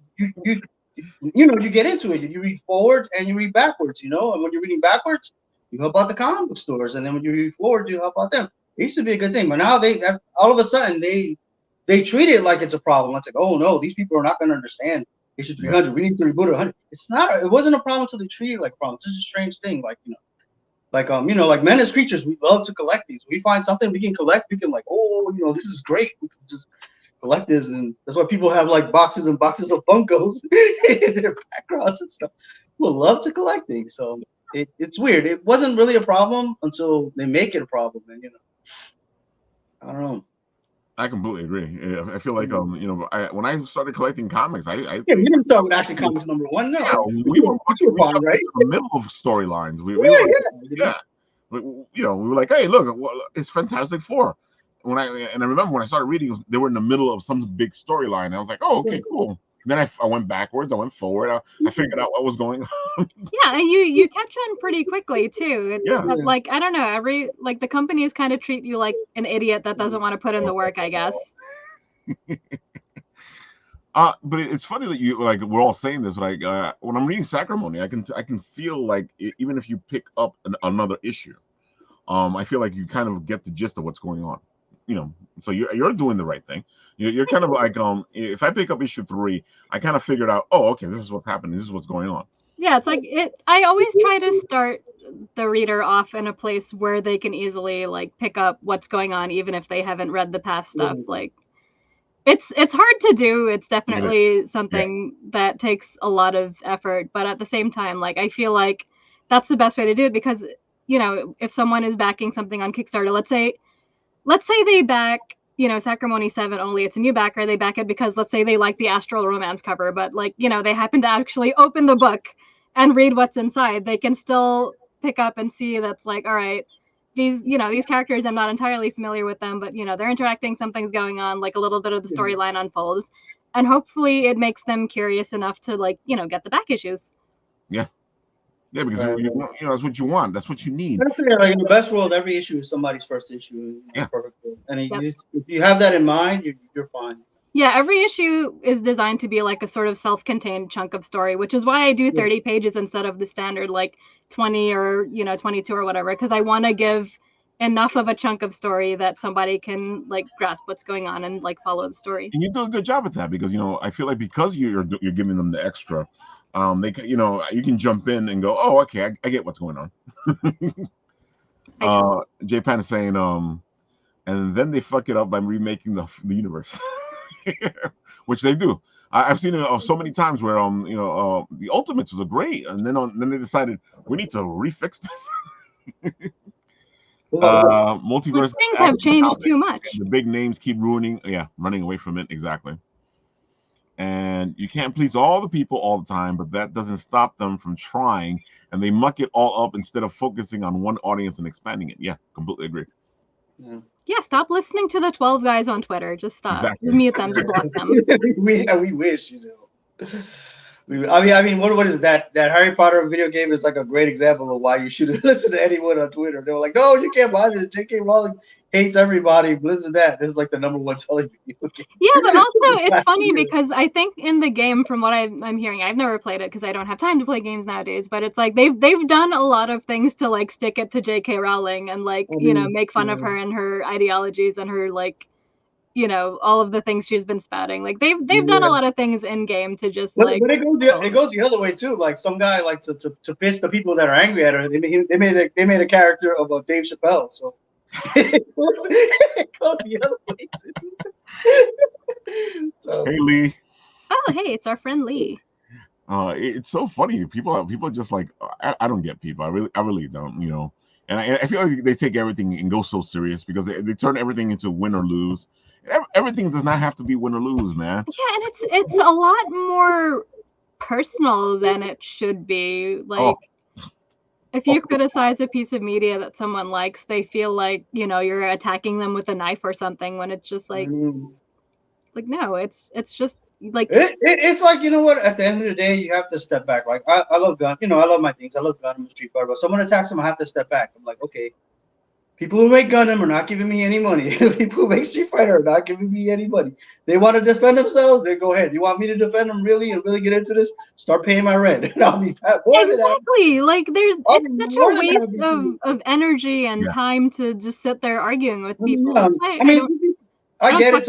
you get into it. You read forwards and you read backwards, you know. And when you're reading backwards, you help out the comic book stores, and then when you read forward, you help out them. It used to be a good thing, but now all of a sudden they treat it like it's a problem. It's like, oh no, these people are not going to understand issue 300. We need to reboot it 100. It's not. It wasn't a problem until they treated it like a problem. It's just a strange thing, like like men as creatures, we love to collect these. We find something we can collect. We can this is great. We can just collect this, and that's why people have like boxes and boxes of Funkos in their backgrounds and stuff. People love to collect things, so. It's weird. It wasn't really a problem until they make it a problem, and I don't know. I completely agree. I feel like when I started collecting comics, you didn't start with Action Comics #1, no. Yeah, we were right in the middle of storylines. We were like, hey, look, it's Fantastic Four. I remember when I started reading, they were in the middle of some big storyline. I was like, oh, okay, cool. Then I went backwards. I went forward. I figured out what was going on. Yeah, and you catch on pretty quickly too. Like I don't know, the companies kind of treat you like an idiot that doesn't want to put in the work, I guess. But it's funny that we're all saying this. But when I'm reading Sacrimony, I can feel like even if you pick up another issue, I feel like you kind of get the gist of what's going on. So you're doing the right thing. You're kind of like if I pick up issue 3, I kind of figured out, oh, okay, this is what's happening. This is what's going on. Yeah, it's like I always try to start the reader off in a place where they can easily like pick up what's going on, even if they haven't read the past stuff. Like it's hard to do. It's definitely something that takes a lot of effort, but at the same time, like I feel like that's the best way to do it, because if someone is backing something on Kickstarter, let's say they back, Sacrimony 7 only, it's a new backer, they back it because let's say they like the Astral Romance cover, but like, they happen to actually open the book and read what's inside. They can still pick up and see that's like, all right, these characters, I'm not entirely familiar with them, but they're interacting, something's going on, like a little bit of the storyline unfolds, and hopefully it makes them curious enough to like, get the back issues. Yeah, because that's what you want. That's what you need. Like in the best world, every issue is somebody's first issue. Yeah. Perfect. And if you have that in mind, you're fine. Yeah, every issue is designed to be like a sort of self-contained chunk of story, which is why I do 30 pages instead of the standard like 20 or 22 or whatever, because I want to give enough of a chunk of story that somebody can like grasp what's going on and like follow the story. And you do a good job at that, because I feel like because you're giving them the extra. They you can jump in and go, oh, okay, I get what's going on. J Pan is saying, and then they fuck it up by remaking the universe, which they do. I've seen it so many times where the Ultimates was a great, and then they decided we need to refix this. Multiverse things have changed too much. The big names keep running away from it. Exactly. And you can't please all the people all the time, but that doesn't stop them from trying, and they muck it all up instead of focusing on one audience and expanding it. Yeah, completely agree. Yeah, stop listening to the 12 guys on Twitter. Just stop. Exactly. Just mute them. Just block them. we wish, I mean, what is that? That Harry Potter video game is like a great example of why you shouldn't listen to anyone on Twitter. They were like, no, you can't buy this. J.K. Rowling hates everybody. Blizzard that. This is like the #1 selling video game. Yeah, but also it's funny because I think in the game, from what I'm hearing, I've never played it because I don't have time to play games nowadays, but it's like they've done a lot of things to like stick it to J.K. Rowling and like, make fun of her and her ideologies and her like, all of the things she's been spouting. Like they've done a lot of things in game to just but it goes the other way too. Like some guy like to piss the people that are angry at her. They made a character of Dave Chappelle. So it goes the other way too. So. Hey Lee. Oh hey, it's our friend Lee. It's so funny. People are just like, I don't get people. I really don't. And I feel like they take everything and go so serious because they turn everything into win or lose. Everything does not have to be win or lose, man. Yeah, and it's a lot more personal than it should be. Like, if you criticize a piece of media that someone likes, they feel like you're attacking them with a knife or something. When it's just like, no, it's just like it's like what. At the end of the day, you have to step back. Like I love gun. I love my things. I love Gundam and Street Fighter. But someone attacks them, I have to step back. I'm like, okay. People who make Gundam are not giving me any money. People who make Street Fighter are not giving me any money. They want to defend themselves, then go ahead. You want me to defend them really and really get into this? Start paying my rent. And I'll be exactly. Like it's such a waste of energy and time to just sit there arguing with people. I get it.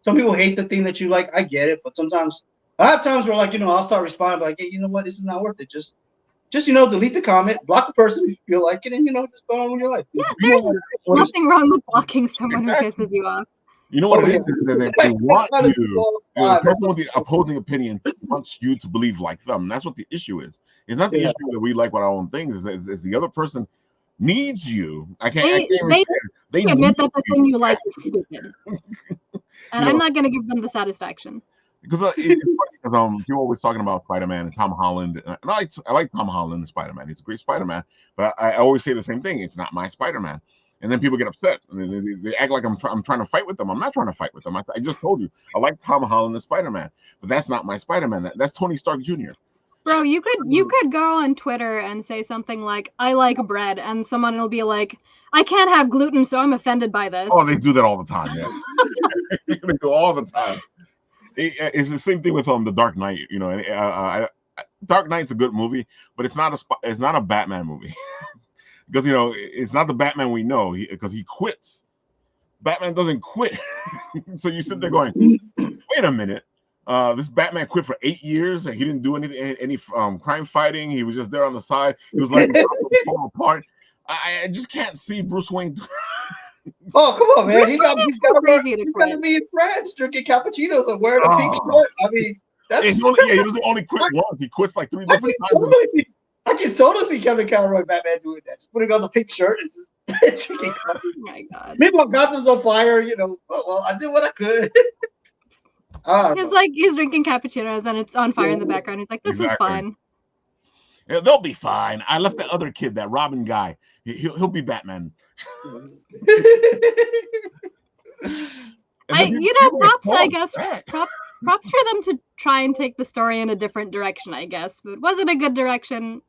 Some people hate the thing that you like. I get it, but sometimes I have times where I'll start responding like, hey, you know what? This is not worth it. Just delete the comment, block the person if you feel like it, and just go on with your life. Yeah, there's nothing wrong with blocking someone who pisses you off. You know what it is? They want you. The person with the opposing opinion wants you to believe like them. That's what the issue is. It's not the issue that we like with our own things. It's the other person needs you. They admit that the thing you like is stupid, and I'm not going to give them the satisfaction. Because it's funny because people always talking about Spider-Man and Tom Holland, and I like Tom Holland and Spider-Man. He's a great Spider-Man, but I always say the same thing. It's not my Spider-Man, and then people get upset. They act like I'm trying to fight with them. I'm not trying to fight with them. I just told you I like Tom Holland and Spider-Man, but that's not my Spider-Man. That's Tony Stark Jr. Bro, you could go on Twitter and say something like, "I like bread," and someone will be like, "I can't have gluten, so I'm offended by this." Oh, they do that all the time. Yeah, they do all the time. It's the same thing with the Dark Knight. Dark Knight's a good movie, but it's not a Batman movie. because it's not the Batman we know because he quits. Batman doesn't quit. So you sit there going, wait a minute. This Batman quit for 8 years and he didn't do any crime fighting. He was just there on the side. He was letting fall apart. I just can't see Bruce Wayne. Oh, come on, man. He's got to be in France drinking cappuccinos and wearing a pink shirt. I mean, that's... he doesn't only quit once. He quits like 3 different times. I can totally see Kevin Conroy Batman doing that. Just putting on the pink shirt and just drinking coffee. Oh, my God. Meanwhile, Gotham's on fire, well, I did what I could. He's drinking cappuccinos and it's on fire in the background. He's like, this is fine. Yeah, they'll be fine. I left that other kid, that Robin guy. He'll be Batman. Props, I guess. Props for them to try and take the story in a different direction, I guess. But was it a good direction?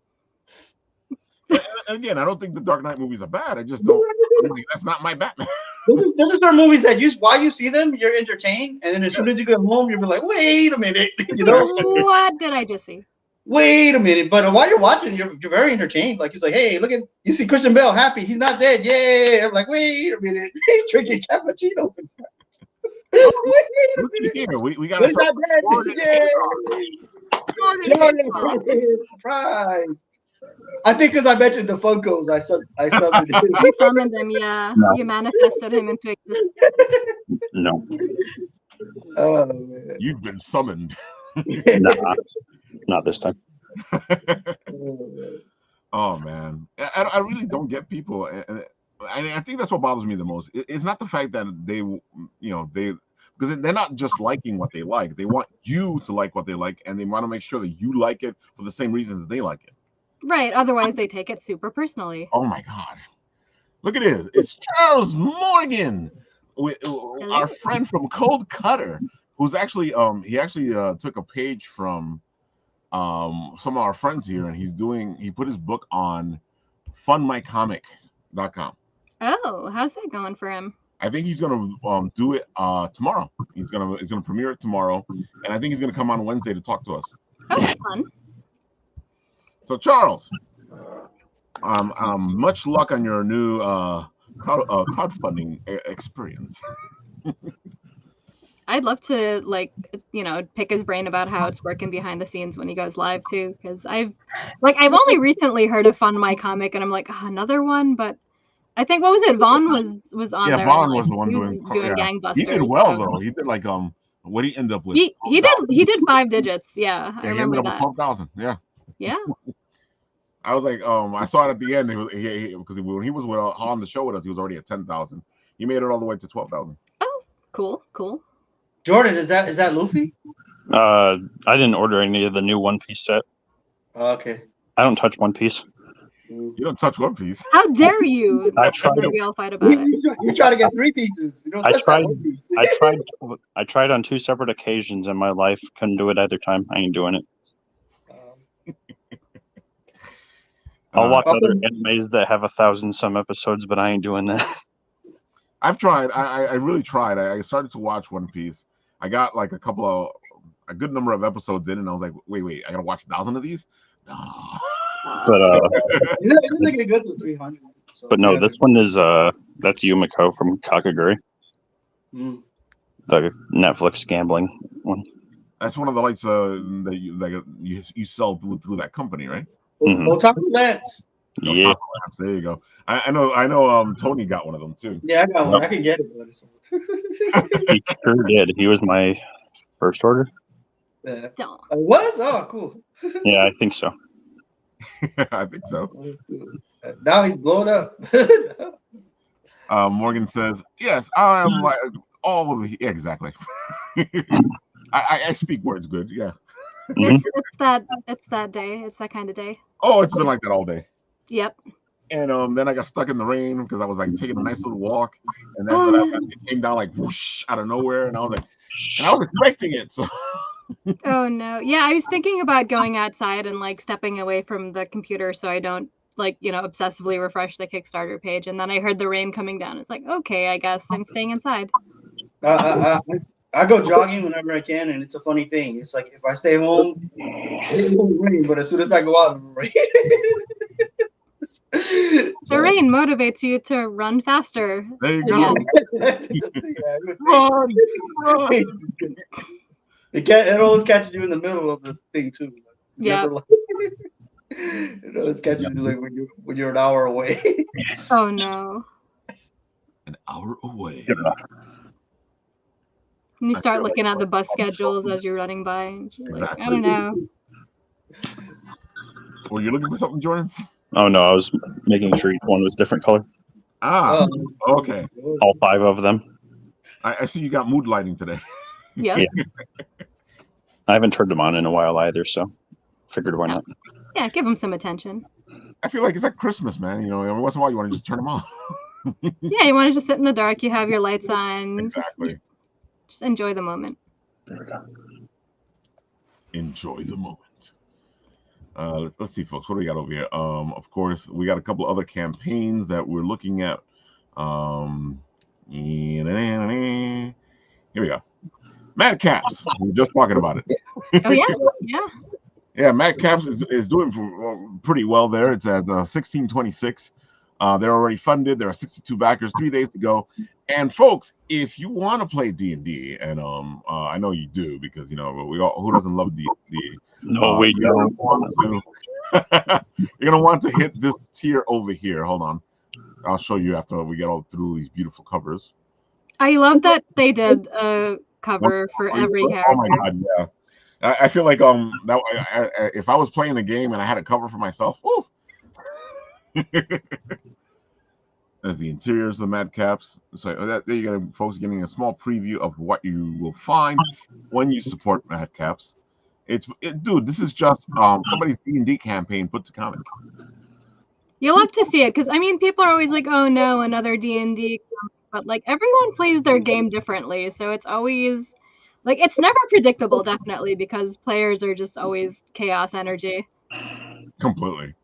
And again, I don't think the Dark Knight movies are bad. I just don't. That's not my Batman. Those are certain movies that while you see them, you're entertained, and then as soon as you get home, you'll be like, "Wait a minute," What did I just see? Wait a minute! But while you're watching, you're very entertained. Like, he's like, "Hey, look at you see Christian Bale happy. He's not dead. Yay!" I'm like, "Wait a minute! He's drinking cappuccinos." Here, we got a surprise. I think because I mentioned the Funkos, I summoned him. You summoned him, yeah. No. You manifested him into existence. No. Oh, man. You've been summoned. Nah, not this time. Oh man, I really don't get people, and I think that's what bothers me the most. It's not the fact that they because they're not just liking what they like. They want you to like what they like, and they want to make sure that you like it for the same reasons they like it. Right. Otherwise, they take it super personally. Oh my God! Look at this. It's Charles Morgan, our friend from Cold Cutter, who's actually took a page from some of our friends here, and he put his book on funmycomics.com. Oh, how's that going for him? I think he's gonna do it tomorrow. He's gonna premiere it tomorrow, and I think he's gonna come on Wednesday to talk to us. Oh, that's fun. So Charles, much luck on your new crowdfunding experience. I'd love to pick his brain about how it's working behind the scenes when he goes live too, because I've only recently heard of Fund My Comic, and I'm like, another one, but I think what was it? Vaughn was on there. Yeah, Vaughn was the one doing gangbusters. He did well though. He did what did he end up with? He did 5 digits. Yeah, I remember he ended that. up with 12,000. Yeah. Yeah. I was like, I saw it at the end because when he was on the show with us, he was already at 10,000. He made it all the way to 12,000. Oh, cool. Jordan, is that Luffy? I didn't order any of the new One Piece set. Okay. I don't touch One Piece. You don't touch One Piece. How dare you? I tried. We all fight about it. You try to get 3 pieces. I tried on 2 separate occasions in my life. Couldn't do it either time. I ain't doing it. I'll watch other animes that have 1,000-some episodes, but I ain't doing that. I've tried. I really tried. I started to watch One Piece. I got like a good number of episodes in, and I was like, wait, I gotta watch 1,000 of these? No. But you're not gonna go through 300. So, but no, this one is that's Yumiko from Kakaguri. The Netflix gambling one. That's one of the lights that you sell through that company, right? Mm-hmm. Otaku Lamps. Yeah. There you go. I know. Tony got one of them too. Yeah, I got one. I can get it. He sure did. He was my first order. Yeah. It was? Oh, cool. Yeah, I think so. I think so. Now he's blown up. Morgan says, "Yes, I am like all of the exactly." I speak words good. Yeah. It's that day. It's that kind of day. Oh, it's been like that all day. Yep. And then I got stuck in the rain because I was like taking a nice little walk, and then it came down like whoosh out of nowhere, and I was expecting it. So. Oh no! Yeah, I was thinking about going outside and like stepping away from the computer so I don't obsessively refresh the Kickstarter page, and then I heard the rain coming down. It's like, okay, I guess I'm staying inside. I go jogging whenever I can, and it's a funny thing. It's like if I stay home, it won't rain, but as soon as I go out, it will rain. The rain motivates you to run faster. There you go. Run, run. It always catches you in the middle of the thing too. Yeah. It always catches you like when you're an hour away. Oh no. An hour away. And you start looking at the bus schedules as you're running by. And just like, I don't know. Were you looking for something, Jordan? Oh no, I was making sure each one was different color. Ah, okay. All 5 of them. I see you got mood lighting today. Yep. Yeah. I haven't turned them on in a while either, so figured why not. Yeah, give them some attention. I feel like it's like Christmas, man. You know, every once in a while you want to just turn them on. Yeah, you want to just sit in the dark. You have your lights on. Exactly. Just enjoy the moment. There we go. Enjoy the moment. Let's see, folks. What do we got over here? Of course, we got a couple other campaigns that we're looking at. Here we go. Mad Caps. We were just talking about it. Oh yeah, yeah. Yeah, Mad Caps is doing pretty well there. It's at 1626. They're already funded. There are 62 backers. 3 days to go. And folks, if you want to play D&D, and I know you do because you know who doesn't love D&D. No, we don't. You're gonna want to hit this tier over here. Hold on, I'll show you after we get all through these beautiful covers. I love that they did a cover for every character. Oh my god, yeah. I feel like if I was playing a game and I had a cover for myself, woo. As the interiors of Mad Caps. So there you go, folks, getting a small preview of what you will find when you support Mad Caps. Dude, this is just somebody's D&D campaign put to comic. You love to see it because I mean, people are always like, "Oh no, another D&D," but like everyone plays their game differently, so it's always like it's never predictable, definitely, because players are just always chaos energy. Completely.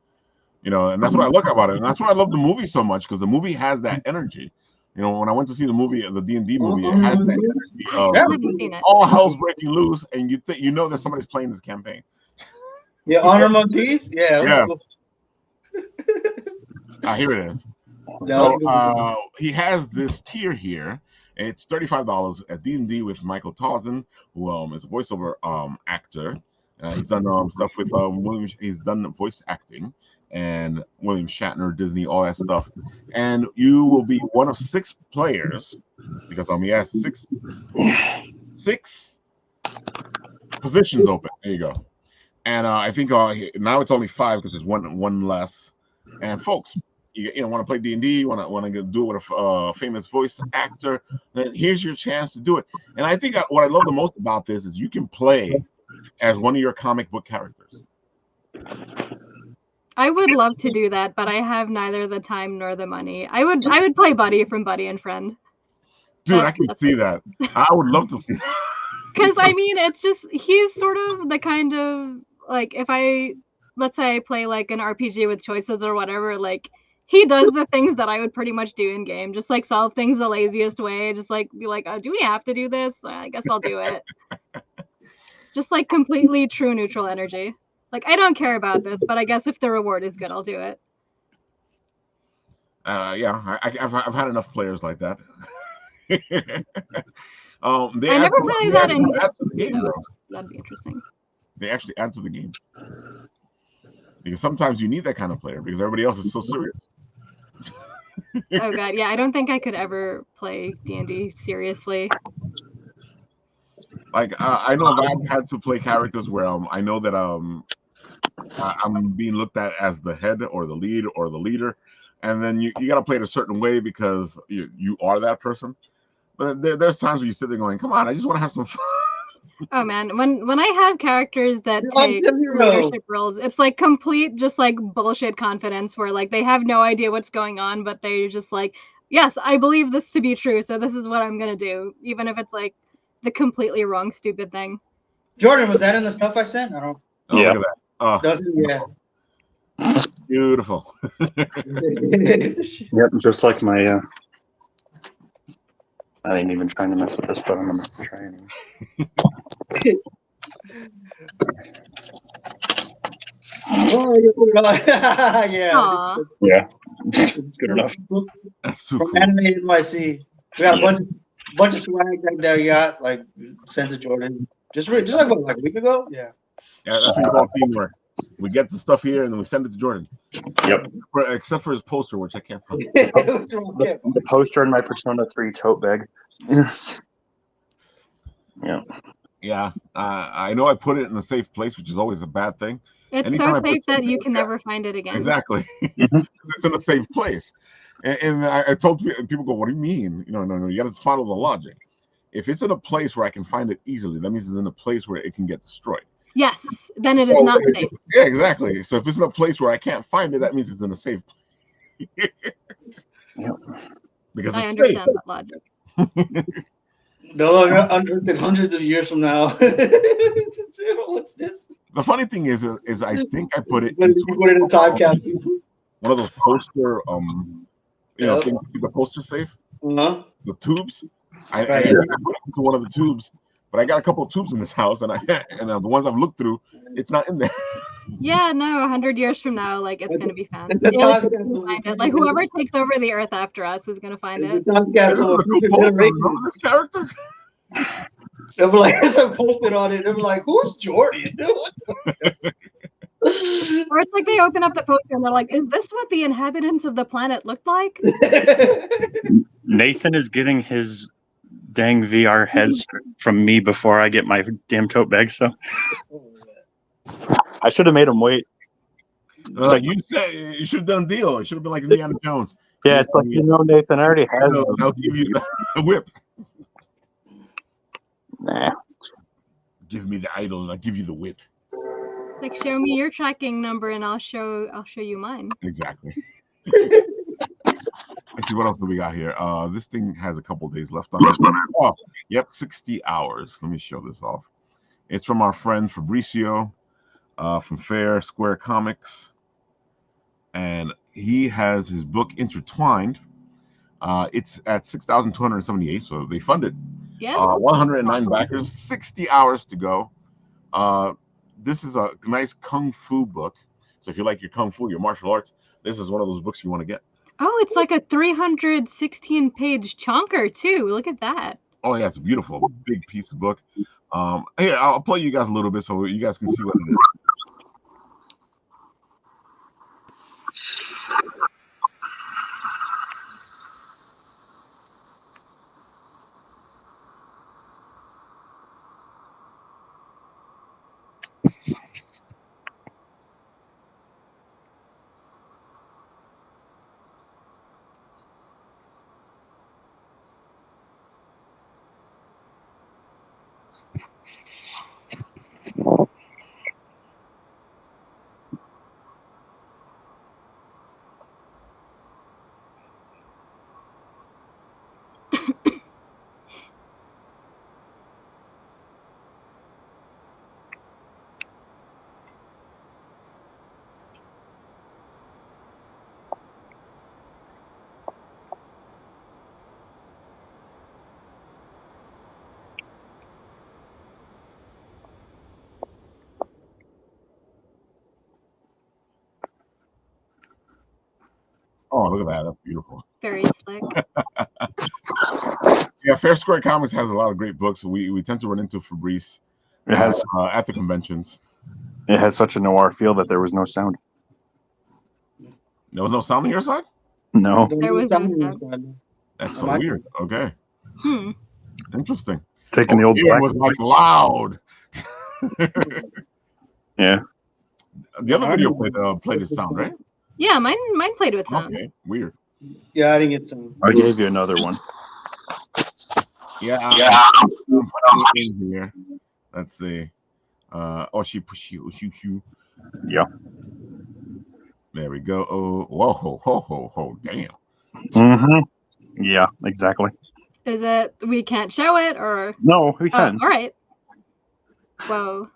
You know, and that's what I look about it, and that's why I love the movie so much because the movie has that energy. You know, when I went to see the movie, the D&D movie, it has that energy of all hell's breaking loose, and you know that somebody's playing this campaign. Yeah, Honor Among Thieves. Yeah. Here it is. So he has this tier here. It's $35 at D&D with Michael Tausen, who is a voiceover actor. He's done stuff with William. He's done voice acting and William Shatner, Disney, all that stuff. And you will be one of 6 players because he has six positions open. There you go. And I think now it's only 5 because there's one less. And folks, you want to play D&D, you want to do it with a famous voice actor, then here's your chance to do it. And I think what I love the most about this is you can play as one of your comic book characters. I would love to do that, but I have neither the time nor the money. I would play Buddy from Buddy and Friend. Dude, I can see that. I would love to see that. Because I mean, it's just he's sort of the kind of like let's say I play like an RPG with choices or whatever, like he does the things that I would pretty much do in game, just like solve things the laziest way, just like be like, oh, do we have to do this? I guess I'll do it. Just like completely true neutral energy. Like I don't care about this, but I guess if the reward is good, I'll do it. Yeah, I've had enough players like that. I never played that in the game, though. That'd be interesting. They actually add to the game because sometimes you need that kind of player because everybody else is so serious. Oh god, yeah, I don't think I could ever play D&D seriously. Like I know I've had to play characters where I know that I'm being looked at as the head or the lead or the leader, and then you got to play it a certain way because you are that person. But there's times where you sit there going, "Come on, I just want to have some fun." Oh man, when I have characters that take leadership roles, it's like complete just like bullshit confidence where like they have no idea what's going on, but they're just like, yes, I believe this to be true, so this is what I'm gonna do, even if it's like the completely wrong, stupid thing. Jordan, was that in the stuff I sent? I don't. Oh, yeah. Look at that. Doesn't yeah. Beautiful. Yep, just like my. I ain't even trying to mess with this, but I'm gonna try anyway. Oh, you put it on. Yeah. Aw. Yeah. Good enough. That's too From cool. Anime NYC. We got a bunch of swag like that. We got like sent to Jordan. Just like a week ago. Yeah. Yeah, that's what we call teamwork. We get the stuff here and then we send it to Jordan. Yep. Except for his poster, which I can't find. The poster in my Persona 3 tote bag. Yeah. Yeah. I know I put it in a safe place, which is always a bad thing. It's Anytime I so put safe that something you like can that- never find it again. Exactly. Mhm. It's in a safe place. And I told people, go, what do you mean? No, you got to follow the logic. If it's in a place where I can find it easily, that means it's in a place where it can get destroyed. Yes, then it is not safe. Yeah, exactly. So if it's in a place where I can't find it, that means it's in a safe place. Yep. Because I it's understand that logic. No, hundreds and hundreds of years from now. What's this? The funny thing is I think I put it You put it in a time capsule. one of those poster Yep. things to keep the poster safe. Uh-huh. The tubes. I Right. think I put it into one of the tubes, but I got a couple of tubes in this house, and the ones I've looked through, it's not in there. Yeah, no, 100 years from now, like it's gonna be found. It's a Aliens time are gonna find it. Like whoever takes over the Earth after us is gonna find it. It's a time This is capsule a of cool future poster. generations. Remember this character? They were like, there's a post-it on it. They were like, who's Jordan? What the- Or it's like they open up the poster and they're like, "Is this what the inhabitants of the planet looked like?" Nathan is getting his dang VR heads from me before I get my damn tote bag, so I should have made him wait. You said you should have done a deal. It should have been like Indiana Jones. Yeah, it's like, Nathan already has I'll give you the whip. Nah. Give me the idol, and I'll give you the whip. Like, show me your tracking number and I'll show you mine. Exactly. Let's see what else do we got here. This thing has a couple days left on it. Oh, yep, 60 hours. Let me show this off. It's from our friend Fabricio, from Fair Square Comics, and he has his book Intertwined. It's at 6,278, so they funded. Yes. 109 backers, 60 hours to go. This is a nice kung fu book. So if you like your kung fu, your martial arts, this is one of those books you want to get. Oh, it's like a 316-page chonker too. Look at that. Oh yeah, it's a beautiful, big piece of book. Here, I'll play you guys a little bit so you guys can see what it is. Oh, look at that. That's beautiful. Very slick. Yeah, Fair Square Comics has a lot of great books. We tend to run into Fabrice It has at the conventions. it has such a noir feel that there was no sound. There was no sound on your side? No. There was no sound. That's so weird. Okay. Interesting. Taking the old It black. was like loud. Yeah. The other video played the sound, right? Yeah, mine played with sound. Okay, weird. Yeah, I didn't get some. I gave you another one. Yeah. I'm putting it in here. Let's see. Oshi. Yeah. There we go. Oh, whoa, ho, damn. Mm-hmm. Yeah, exactly. Is it we can't show it or? No, we Oh, can. all right. Whoa.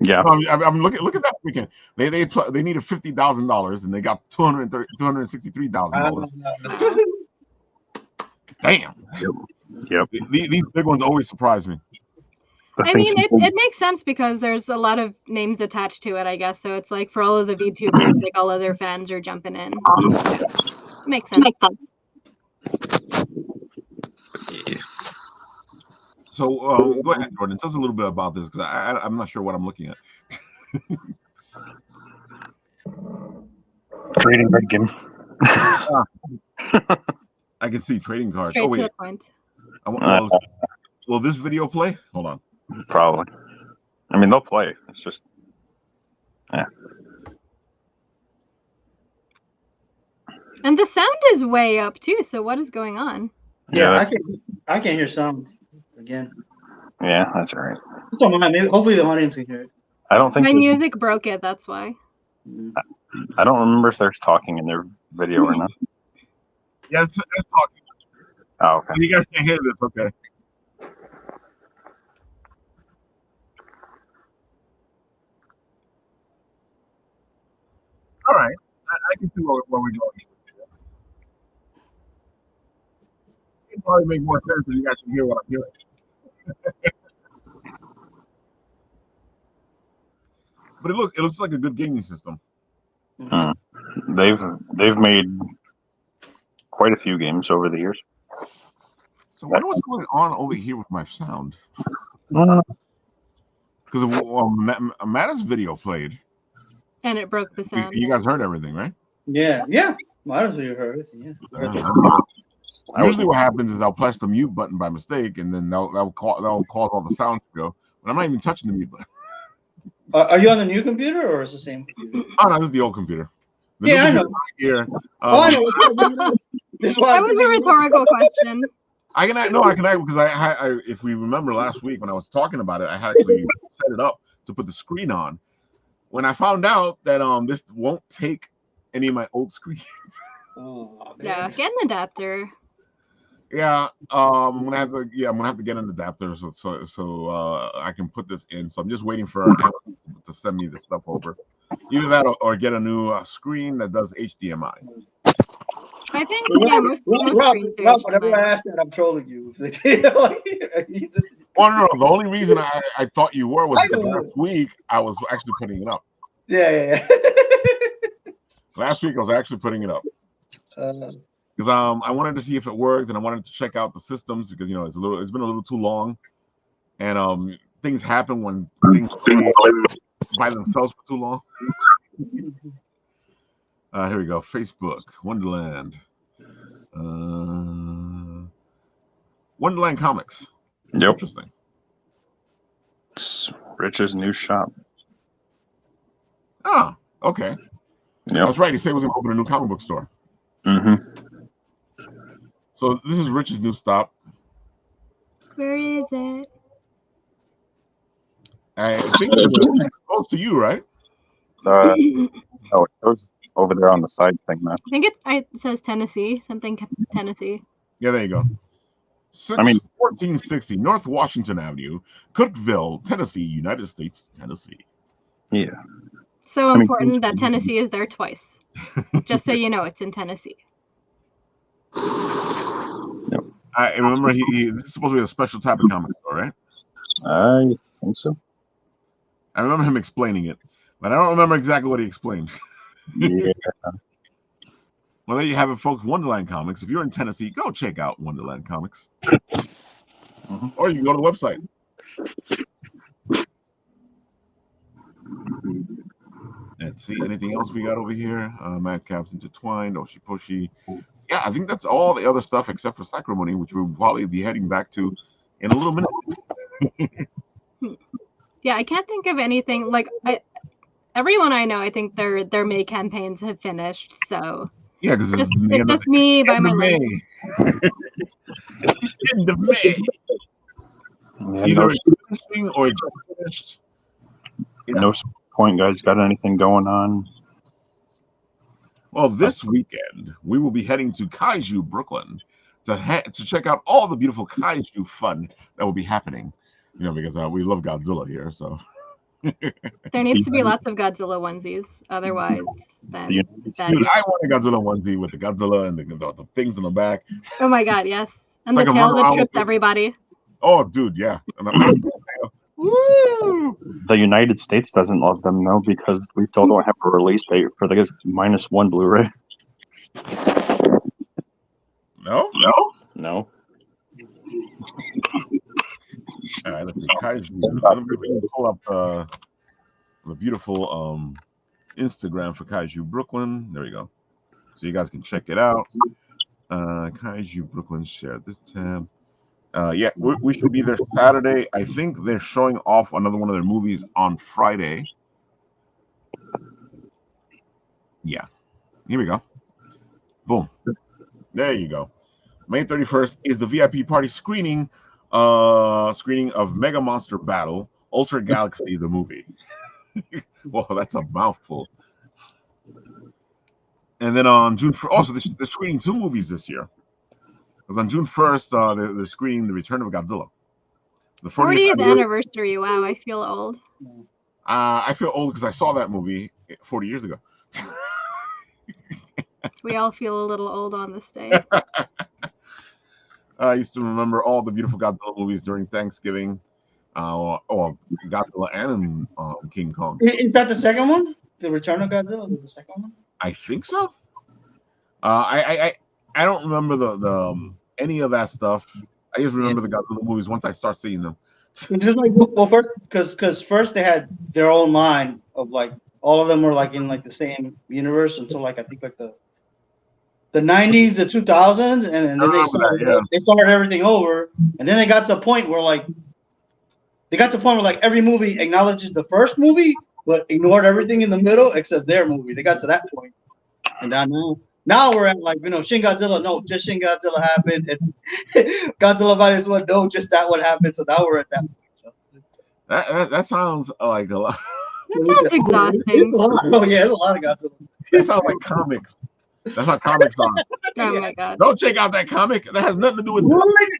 Yeah. I'm look at that weekend. They needed $50,000 and they got $263,000. Damn. Yep. These big ones always surprise me. I mean, it makes sense because there's a lot of names attached to it, I guess. So it's like for all of the VTubers, like all of their fans are jumping in. It makes sense. Yeah. So go ahead, Jordan. Tell us a little bit about this because I'm not sure what I'm looking at. Trading card game. I can see trading cards. Straight Oh wait, to the point. Will this video play? Hold on. Probably. I mean, they'll play. It's just, yeah. And the sound is way up too. So what is going on? Yeah, I can't hear sound again. Yeah, that's all right. Maybe, hopefully the audience can hear it. I don't think My music broke it. That's why. I don't remember if there's talking in their video or not. Yes, it's talking. Oh, okay. You guys can't hear this, okay? All right, I can see where we're going. It'd probably make more sense if you guys can hear what I'm hearing. But it looks like a good gaming system. They've made quite a few games over the years. So I wonder what's going on over here with my sound. No. Because Matta's video played. And it broke the sound. You guys heard everything, right? Yeah. I don't think you heard everything. Yeah. Usually, what happens is I'll press the mute button by mistake, and then that'll cause all the sound to go. But I'm not even touching the mute button. Are you on the new computer or is it the same computer? Oh no, this is the old computer. I know. Right here. I know. That was a rhetorical question. I can because I if we remember last week when I was talking about it, I had actually set it up to put the screen on. When I found out that this won't take any of my old screens. Oh, yeah, get an adapter. Yeah, I'm gonna have to get an adapter so I can put this in. So I'm just waiting for Amazon to send me the stuff over. Either that or get a new screen that does HDMI. I think most screens do HDMI. Whenever I ask that, I'm trolling you. Oh no, the only reason I thought you were was because last week I was actually putting it up. Yeah. Last week I was actually putting it up. Because I wanted to see if it worked, and I wanted to check out the systems because it's been a little too long, and things happen when things play by themselves for too long. Here we go. Facebook, Wonderland, Wonderland Comics. Yep. Interesting. It's Rich's new shop. Ah, okay. Yeah, that's right. He said he was going to open a new comic book store. Mm-hmm. So this is Rich's new stop. Where is it? I think it's close to you, right? Oh, it goes over there on the side thing now. I think it says Tennessee, something Tennessee. Yeah, there you go. 1460 North Washington Avenue, Cookeville, Tennessee, United States, Tennessee. Yeah. So important that Tennessee is there twice. Just so you know, it's in Tennessee. Yep. I remember this is supposed to be a special type of comic store, right? I think so. I remember him explaining it, but I don't remember exactly what he explained. Yeah. Well, there you have it, folks. Wonderland Comics. If you're in Tennessee, go check out Wonderland Comics. Mm-hmm. Or you can go to the website. Let's see. Anything else we got over here? Madcaps Intertwined, Oshiposhi. Yeah, I think that's all the other stuff except for Sacrimony, which we'll probably be heading back to in a little minute. Yeah, I can't think of anything. Like, everyone I know, I think their May campaigns have finished. So yeah, because it's just me by my list. It's the end of May. Either it's finishing or it's just finished. Yeah. No point, guys. Got anything going on? Well, this weekend we will be heading to Kaiju Brooklyn to check out all the beautiful Kaiju fun that will be happening. Because we love Godzilla here, so. There needs to be lots of Godzilla onesies. Otherwise, then. Dude, I want a Godzilla onesie with the Godzilla and the things in the back. Oh my god, yes. And it's the tail that trips everybody. Oh, dude, yeah. Woo! The United States doesn't love them though because we still don't have a release date for the -1 Blu-ray. No? No. All right, let's see. Kaiju. Let me pull up the beautiful Instagram for Kaiju Brooklyn. There we go. So you guys can check it out. Kaiju Brooklyn, share this tab. Yeah, we should be there Saturday. I think they're showing off another one of their movies on Friday. Yeah. Here we go. Boom. There you go. May 31st is the VIP party screening of Mega Monster Battle Ultra Galaxy the movie. Well, that's a mouthful. And then on June 1st, also they're screening 2 movies this year. Because on June 1st, they're screening The Return of Godzilla. The 40th anniversary. Wow, I feel old. I feel old because I saw that movie 40 years ago. We all feel a little old on this day. I used to remember all the beautiful Godzilla movies during Thanksgiving. Godzilla and King Kong. Is that the second one? The Return of Godzilla was the second one? I think so. I don't remember the any of that stuff. I just remember the Godzilla movies once I start seeing them. Just like first, because first they had their own line of like all of them were like in like the same universe until like I think like the 90s, the 2000s, and then they started everything over, and then they got to a point where like every movie acknowledges the first movie but ignored everything in the middle except their movie. They got to that point, and now we're at like Shin Godzilla. No, just Shin Godzilla happened, and Godzilla -1. No, just that one happened. So now we're at that point. So that sounds like a lot. That sounds exhausting. Oh yeah, there's a lot of Godzilla. It sounds like comics. That's how comics are. Oh my god! Don't check out that comic. That has nothing to do with this.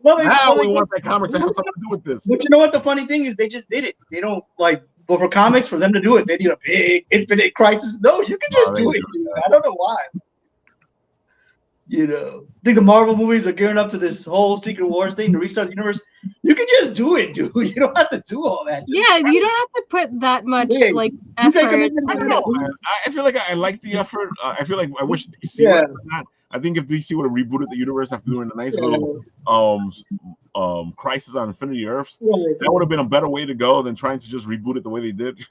Now we want that comic to have something to do with this. But you know what? The funny thing is, they just did it. They don't like. But for comics, for them to do it, they need a big infinite crisis. No, you can just do it. I don't know why. I think the Marvel movies are gearing up to this whole Secret Wars thing to restart the universe. You can just do it, dude. You don't have to do all that. You don't have to put that much like effort. I don't know. I feel like I like the effort. I feel like I wish DC would have done that. I think if DC would have rebooted the universe after doing a nice little Crisis on Infinity Earths, that would have been a better way to go than trying to just reboot it the way they did.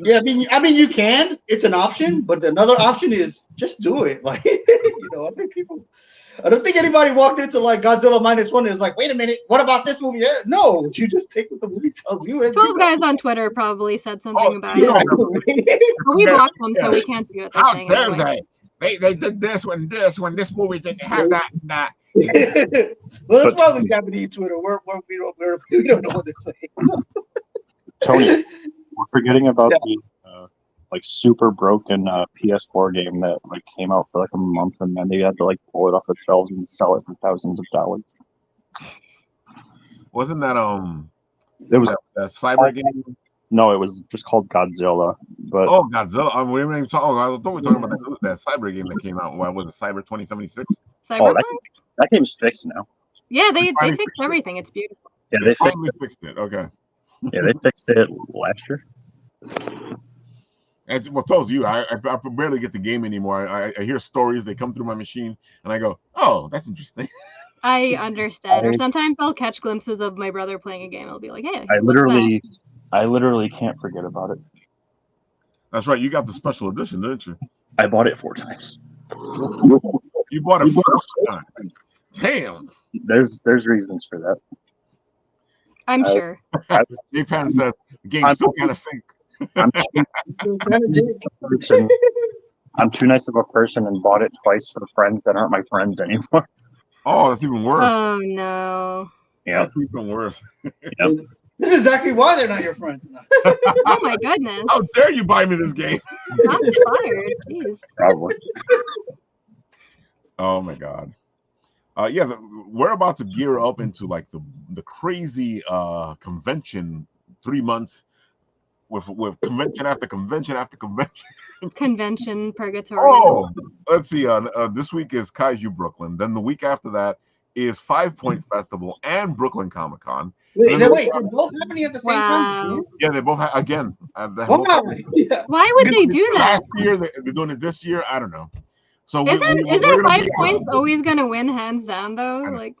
Yeah, I mean, you can. It's an option, but another option is just do it. Like, I don't think anybody walked into like Godzilla -1 and is like, wait a minute, what about this movie? No, you just take what the movie tells you. 12 guys on Twitter probably said something about it. But we blocked them, so we can't do what they're saying. How dare they? They did this when this movie didn't have that. Well, that's probably Japanese Twitter. We don't know what they're saying. Tony, we're forgetting about the like super broken PS4 game that like came out for like a month and then they had to like pull it off the shelves and sell it for thousands of dollars. Wasn't that it was a cyber game? No, it was just called Godzilla. But Godzilla. We weren't even talking. I thought we were talking about that cyber game that came out. What was it? Cyber 2076. Cyberpunk? That game's fixed now. Yeah, they fixed everything. It's beautiful. Yeah, they finally fixed it. Okay. Yeah, they fixed it last year. And what tells you, I barely get the game anymore. I hear stories, they come through my machine, and I go, oh, that's interesting. I understand. Or sometimes I'll catch glimpses of my brother playing a game. I'll be like, hey. I literally can't forget about it. That's right. You got the special edition, didn't you? I bought it 4 times. You bought it 4 times. Damn. There's reasons for that. I'm sure. Japan says the game's still kind of sync. I'm too nice of a person and bought it twice for friends that aren't my friends anymore. Oh, that's even worse. Oh no. Yeah, that's even worse. Yep. This is exactly why they're not your friends. Oh my goodness. How dare you buy me this game? I'm fired. Jeez. Probably. Oh my god. We're about to gear up into like the crazy convention 3 months with convention after convention after convention. Convention purgatory. Oh, let's see. This week is Kaiju Brooklyn. Then the week after that is 5 Points Festival and Brooklyn Comic Con. Wait, they're both happening at the same time? Yeah, they both again. Yeah. Why would they do that? Last year, they're doing it this year. I don't know. So isn't 5 Points always gonna win hands down though? Like,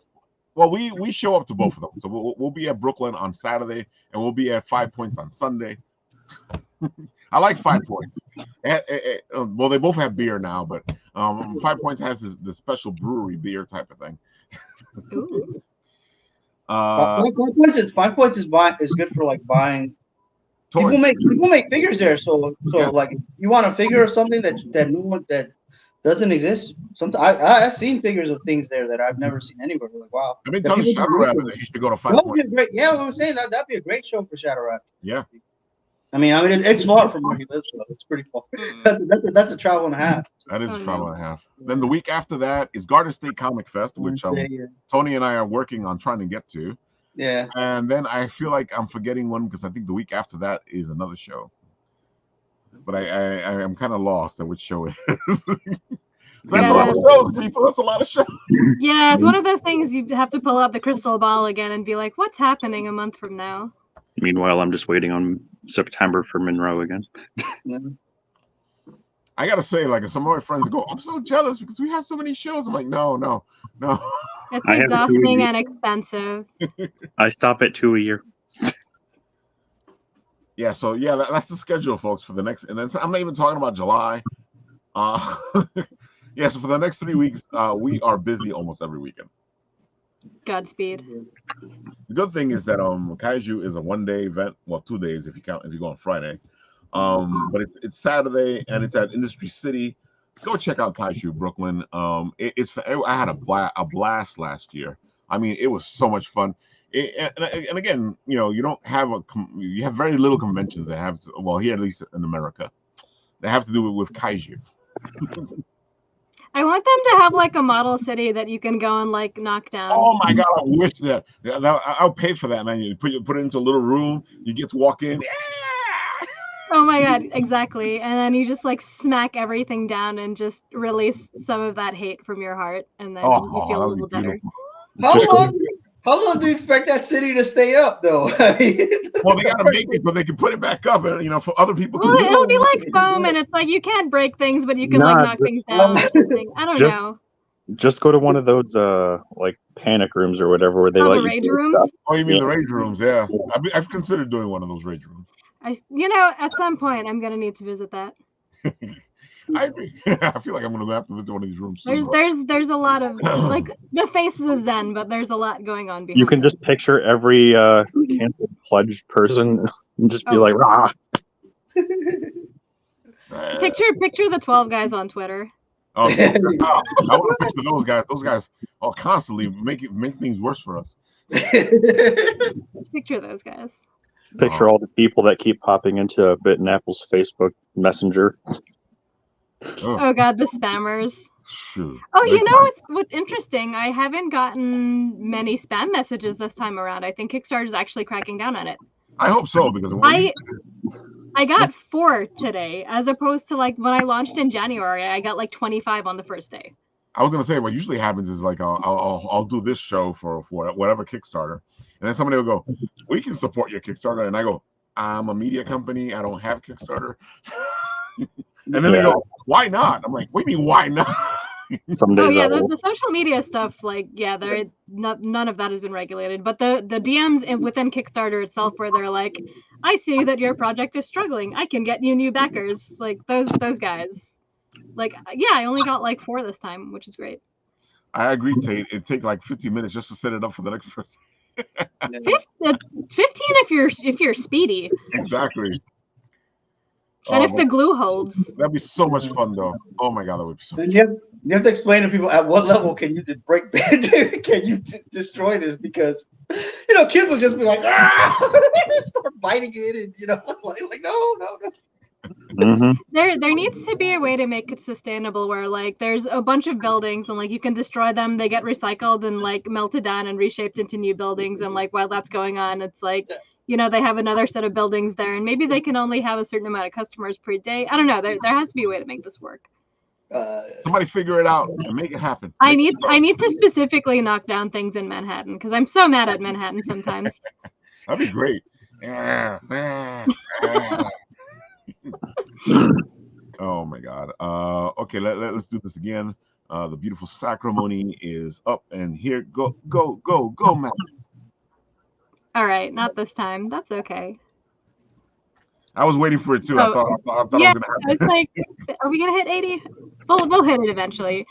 well, we show up to both of them. So we'll be at Brooklyn on Saturday, and we'll be at 5 Points on Sunday. I like 5 Points. Well, they both have beer now, but 5 Points has the special brewery beer type of thing. Ooh. 5 Points is good for like buying. Toys. People make figures there, so like you want a figure of something that new one that doesn't exist. I've seen figures of things there that I've never seen anywhere. Like, wow. I've been telling Shadow Rabbit that he should go to 5 Points. Yeah, I was saying that'd be a great show for Shadow Rabbit. Yeah. I mean, it's far from where he lives, so it's pretty far. That's a travel and a half. That is a travel and a half. Then the week after that is Garden State Comic Fest, which Tony and I are working on trying to get to. Yeah. And then I feel like I'm forgetting one because I think the week after that is another show. But I'm kind of lost at which show it is. That's a lot of shows, people. That's a lot of shows. Yeah, it's one of those things you have to pull up the crystal ball again and be like, what's happening a month from now? Meanwhile, I'm just waiting on September for Monroe again. I gotta say, like, if some of my friends go, I'm so jealous because we have so many shows. I'm like, no. It's exhausting and expensive. I stop at 2 a year. Yeah, so yeah, that's the schedule, folks, for the next. And I'm not even talking about July. Yeah, so for the next 3 weeks, we are busy almost every weekend. Godspeed. The good thing is that Kaiju is a 1-day event. Well, 2 days if you go on Friday. But it's Saturday and it's at Industry City. Go check out Kaiju Brooklyn. I had a blast last year. I mean, it was so much fun. And again, you don't have you have very little conventions that have to, well, here at least in America, they have to do it with Kaiju. I want them to have like a model city that you can go and like knock down. Oh my god, I wish that. I'll pay for that, man. You put it into a little room. You get to walk in. Oh my god, exactly. And then you just like smack everything down and just release some of that hate from your heart, and then you feel a little better. How long do you expect that city to stay up, though? Well, they got to make it so they can put it back up, and for other people. Well, it'll be like foam, and it's like you can't break things, but you can like knock things down or something. I don't know. Just go to one of those like panic rooms or whatever where they the rage rooms. Oh, you mean the rage rooms? Yeah, I've considered doing one of those rage rooms. At some point, I'm gonna need to visit that. I agree. I feel like I'm gonna have to visit one of these rooms soon. There's a lot of like the face is a zen, but there's a lot going on behind. You can just picture every canceled pledged person and just be like, rah. Picture the 12 guys on Twitter. I want to picture those guys. Those guys are constantly make things worse for us. Picture those guys. Picture all the people that keep popping into Bit and Apple's Facebook Messenger. Oh god, the spammers. Shoot. Oh, what's interesting? I haven't gotten many spam messages this time around. I think Kickstarter is actually cracking down on it. I hope so, because I got 4 today, as opposed to like when I launched in January, I got like 25 on the first day. I was gonna say what usually happens is like I'll do this show for whatever Kickstarter, and then somebody will go, "We can support your Kickstarter," and I go, "I'm a media company. I don't have Kickstarter." And then they go, "Why not?" I'm like, "What do you mean, why not?" Some days the social media stuff, like, none of that has been regulated. But the DMs within Kickstarter itself, where they're like, "I see that your project is struggling. I can get you new backers." Like those guys. Like, I only got like 4 this time, which is great. I agree, Tate. It'd take like 15 minutes just to set it up for the next person. 15 if you're speedy. Exactly. And if the glue holds. That'd be so much fun, though. Oh my god, that would be so much fun. You have to explain to people at what level can you break can you destroy this, because kids will just be like, start biting it, and like no. Mm-hmm. There needs to be a way to make it sustainable, where like there's a bunch of buildings and like you can destroy them, they get recycled and like melted down and reshaped into new buildings, and like while that's going on, it's like they have another set of buildings there, and maybe they can only have a certain amount of customers per day. I don't know. There has to be a way to make this work. Somebody figure it out and make it happen. I need to specifically knock down things in Manhattan because I'm so mad at Manhattan sometimes. That'd be great. Oh my God. Okay, let's do this again. The beautiful Sacrimony is up, and here go, Matt. All right, not this time. That's okay. I was waiting for it too. I thought yeah, I was gonna I was like, are we gonna hit 80? We'll hit it eventually.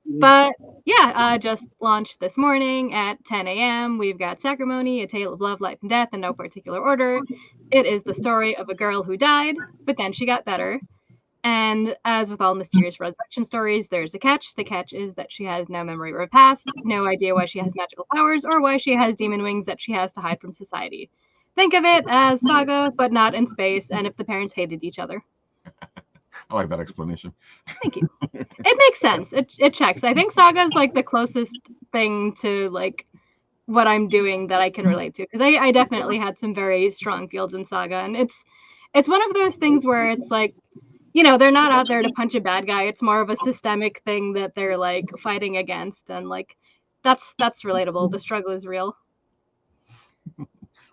But yeah, just launched this morning at 10 a.m. We've got Sacrimony, A Tale of Love, Life, and Death in no particular order. It is the story of a girl who died, but then she got better. And as with all mysterious resurrection stories, there's a catch. The catch is that she has no memory of her past, no idea why she has magical powers, or why she has demon wings that she has to hide from society. Think of it as Saga, but not in space, and if the parents hated each other. I like that explanation. Thank you. It makes sense. It checks. I think Saga is like the closest thing to like what I'm doing that I can relate to, because I definitely had some very strong feels in Saga, and it's one of those things where it's like, you know, they're not out there to punch a bad guy. It's more of a systemic thing that they're like fighting against, and like that's relatable. The struggle is real.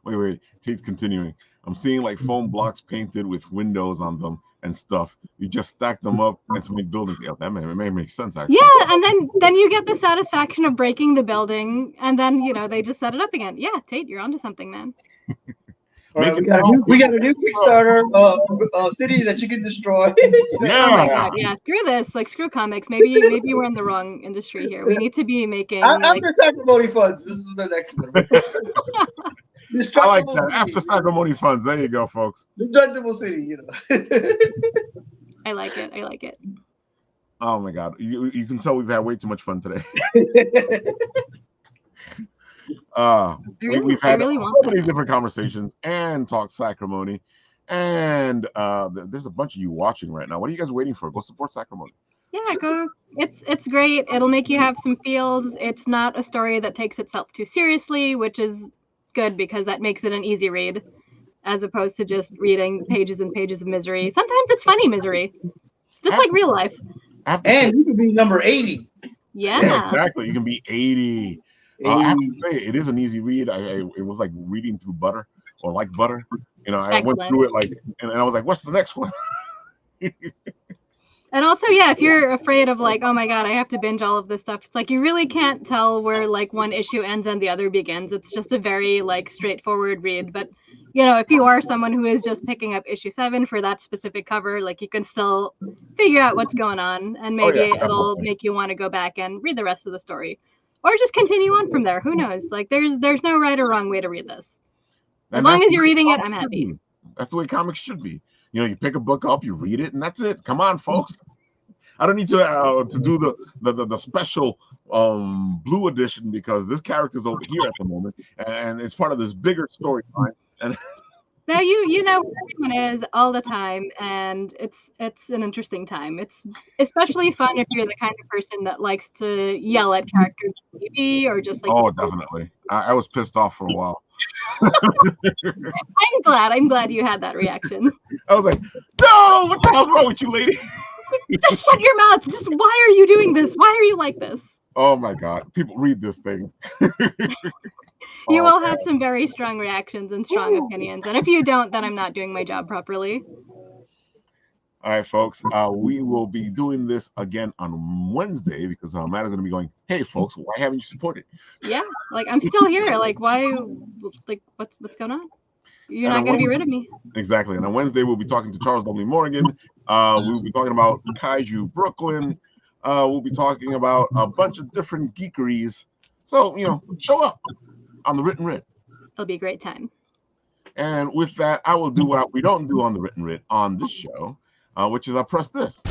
Wait. Tate's continuing. I'm seeing like foam blocks painted with windows on them and stuff. You just stack them up and to make buildings. Yeah, that may make sense actually. Yeah, and then you get the satisfaction of breaking the building, and then you know they just set it up again. Yeah, Tate, you're onto something, man. All right, we got a new Kickstarter city that you can destroy. Yeah. Oh my God, yeah. Screw this. Like, screw comics. Maybe we're in the wrong industry here. We need to be making. After Sacrimony funds, this is the next one. I like that. After Sacrimony funds, there you go, folks. Destructible city, you know. I like it. Oh my God, you can tell we've had way too much fun today. We've had so many different conversations and talked Sacrimony, and there's a bunch of you watching right now. What are you guys waiting for? Go support Sacrimony. Yeah, go. It's great. It'll make you have some feels. It's not a story that takes itself too seriously, which is good because that makes it an easy read, as opposed to just reading pages and pages of misery. Sometimes it's funny misery, just like real life. And you can be number 80. Yeah, exactly. You can be 80. I have to say, it is an easy read. It was like reading through butter, or like butter. You know, I went through it like, and I was like, "What's the next one?" And also, yeah, if you're afraid of like, oh my God, I have to binge all of this stuff, it's like you really can't tell where like one issue ends and the other begins. It's just a very like straightforward read. But you know, if you are someone who is just picking up issue 7 for that specific cover, like you can still figure out what's going on, and maybe it'll make you want to go back and read the rest of the story. Or just continue on from there. Who knows? Like, there's no right or wrong way to read this. As long as you're reading it, I'm happy. That's the way comics should be. You know, you pick a book up, you read it, and that's it. Come on, folks. I don't need to do the special blue edition because this character's over here at the moment, and it's part of this bigger storyline. And now you know where everyone is all the time, and it's an interesting time. It's especially fun if you're the kind of person that likes to yell at characters on TV or just like. Oh, definitely. I was pissed off for a while. I'm glad you had that reaction. I was like, no, what the hell's wrong with you, lady? Just shut your mouth. Just why are you doing this? Why are you like this? Oh my God. People read this thing. You will have some very strong reactions and strong opinions. And if you don't, then I'm not doing my job properly. All right, folks. We will be doing this again on Wednesday because Matt is going to be going, hey, folks, why haven't you supported? Yeah, like I'm still here. Like, why? Like, what's going on? You're not going to be rid of me. Exactly. And on Wednesday, we'll be talking to Charles W. Morgan. We'll be talking about Kaiju Brooklyn. We'll be talking about a bunch of different geekeries. So, you know, show up on the Written Writ. It'll be a great time. And with that, I will do what we don't do on the Written Writ on this show, which is I press this.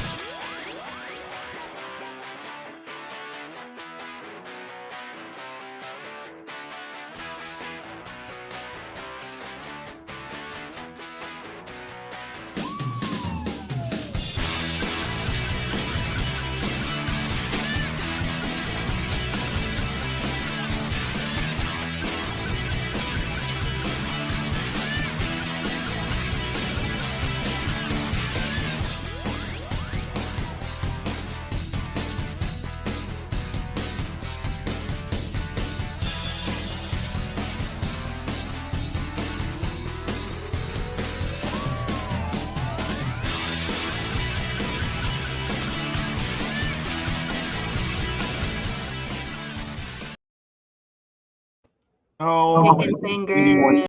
No. Chicken fingers.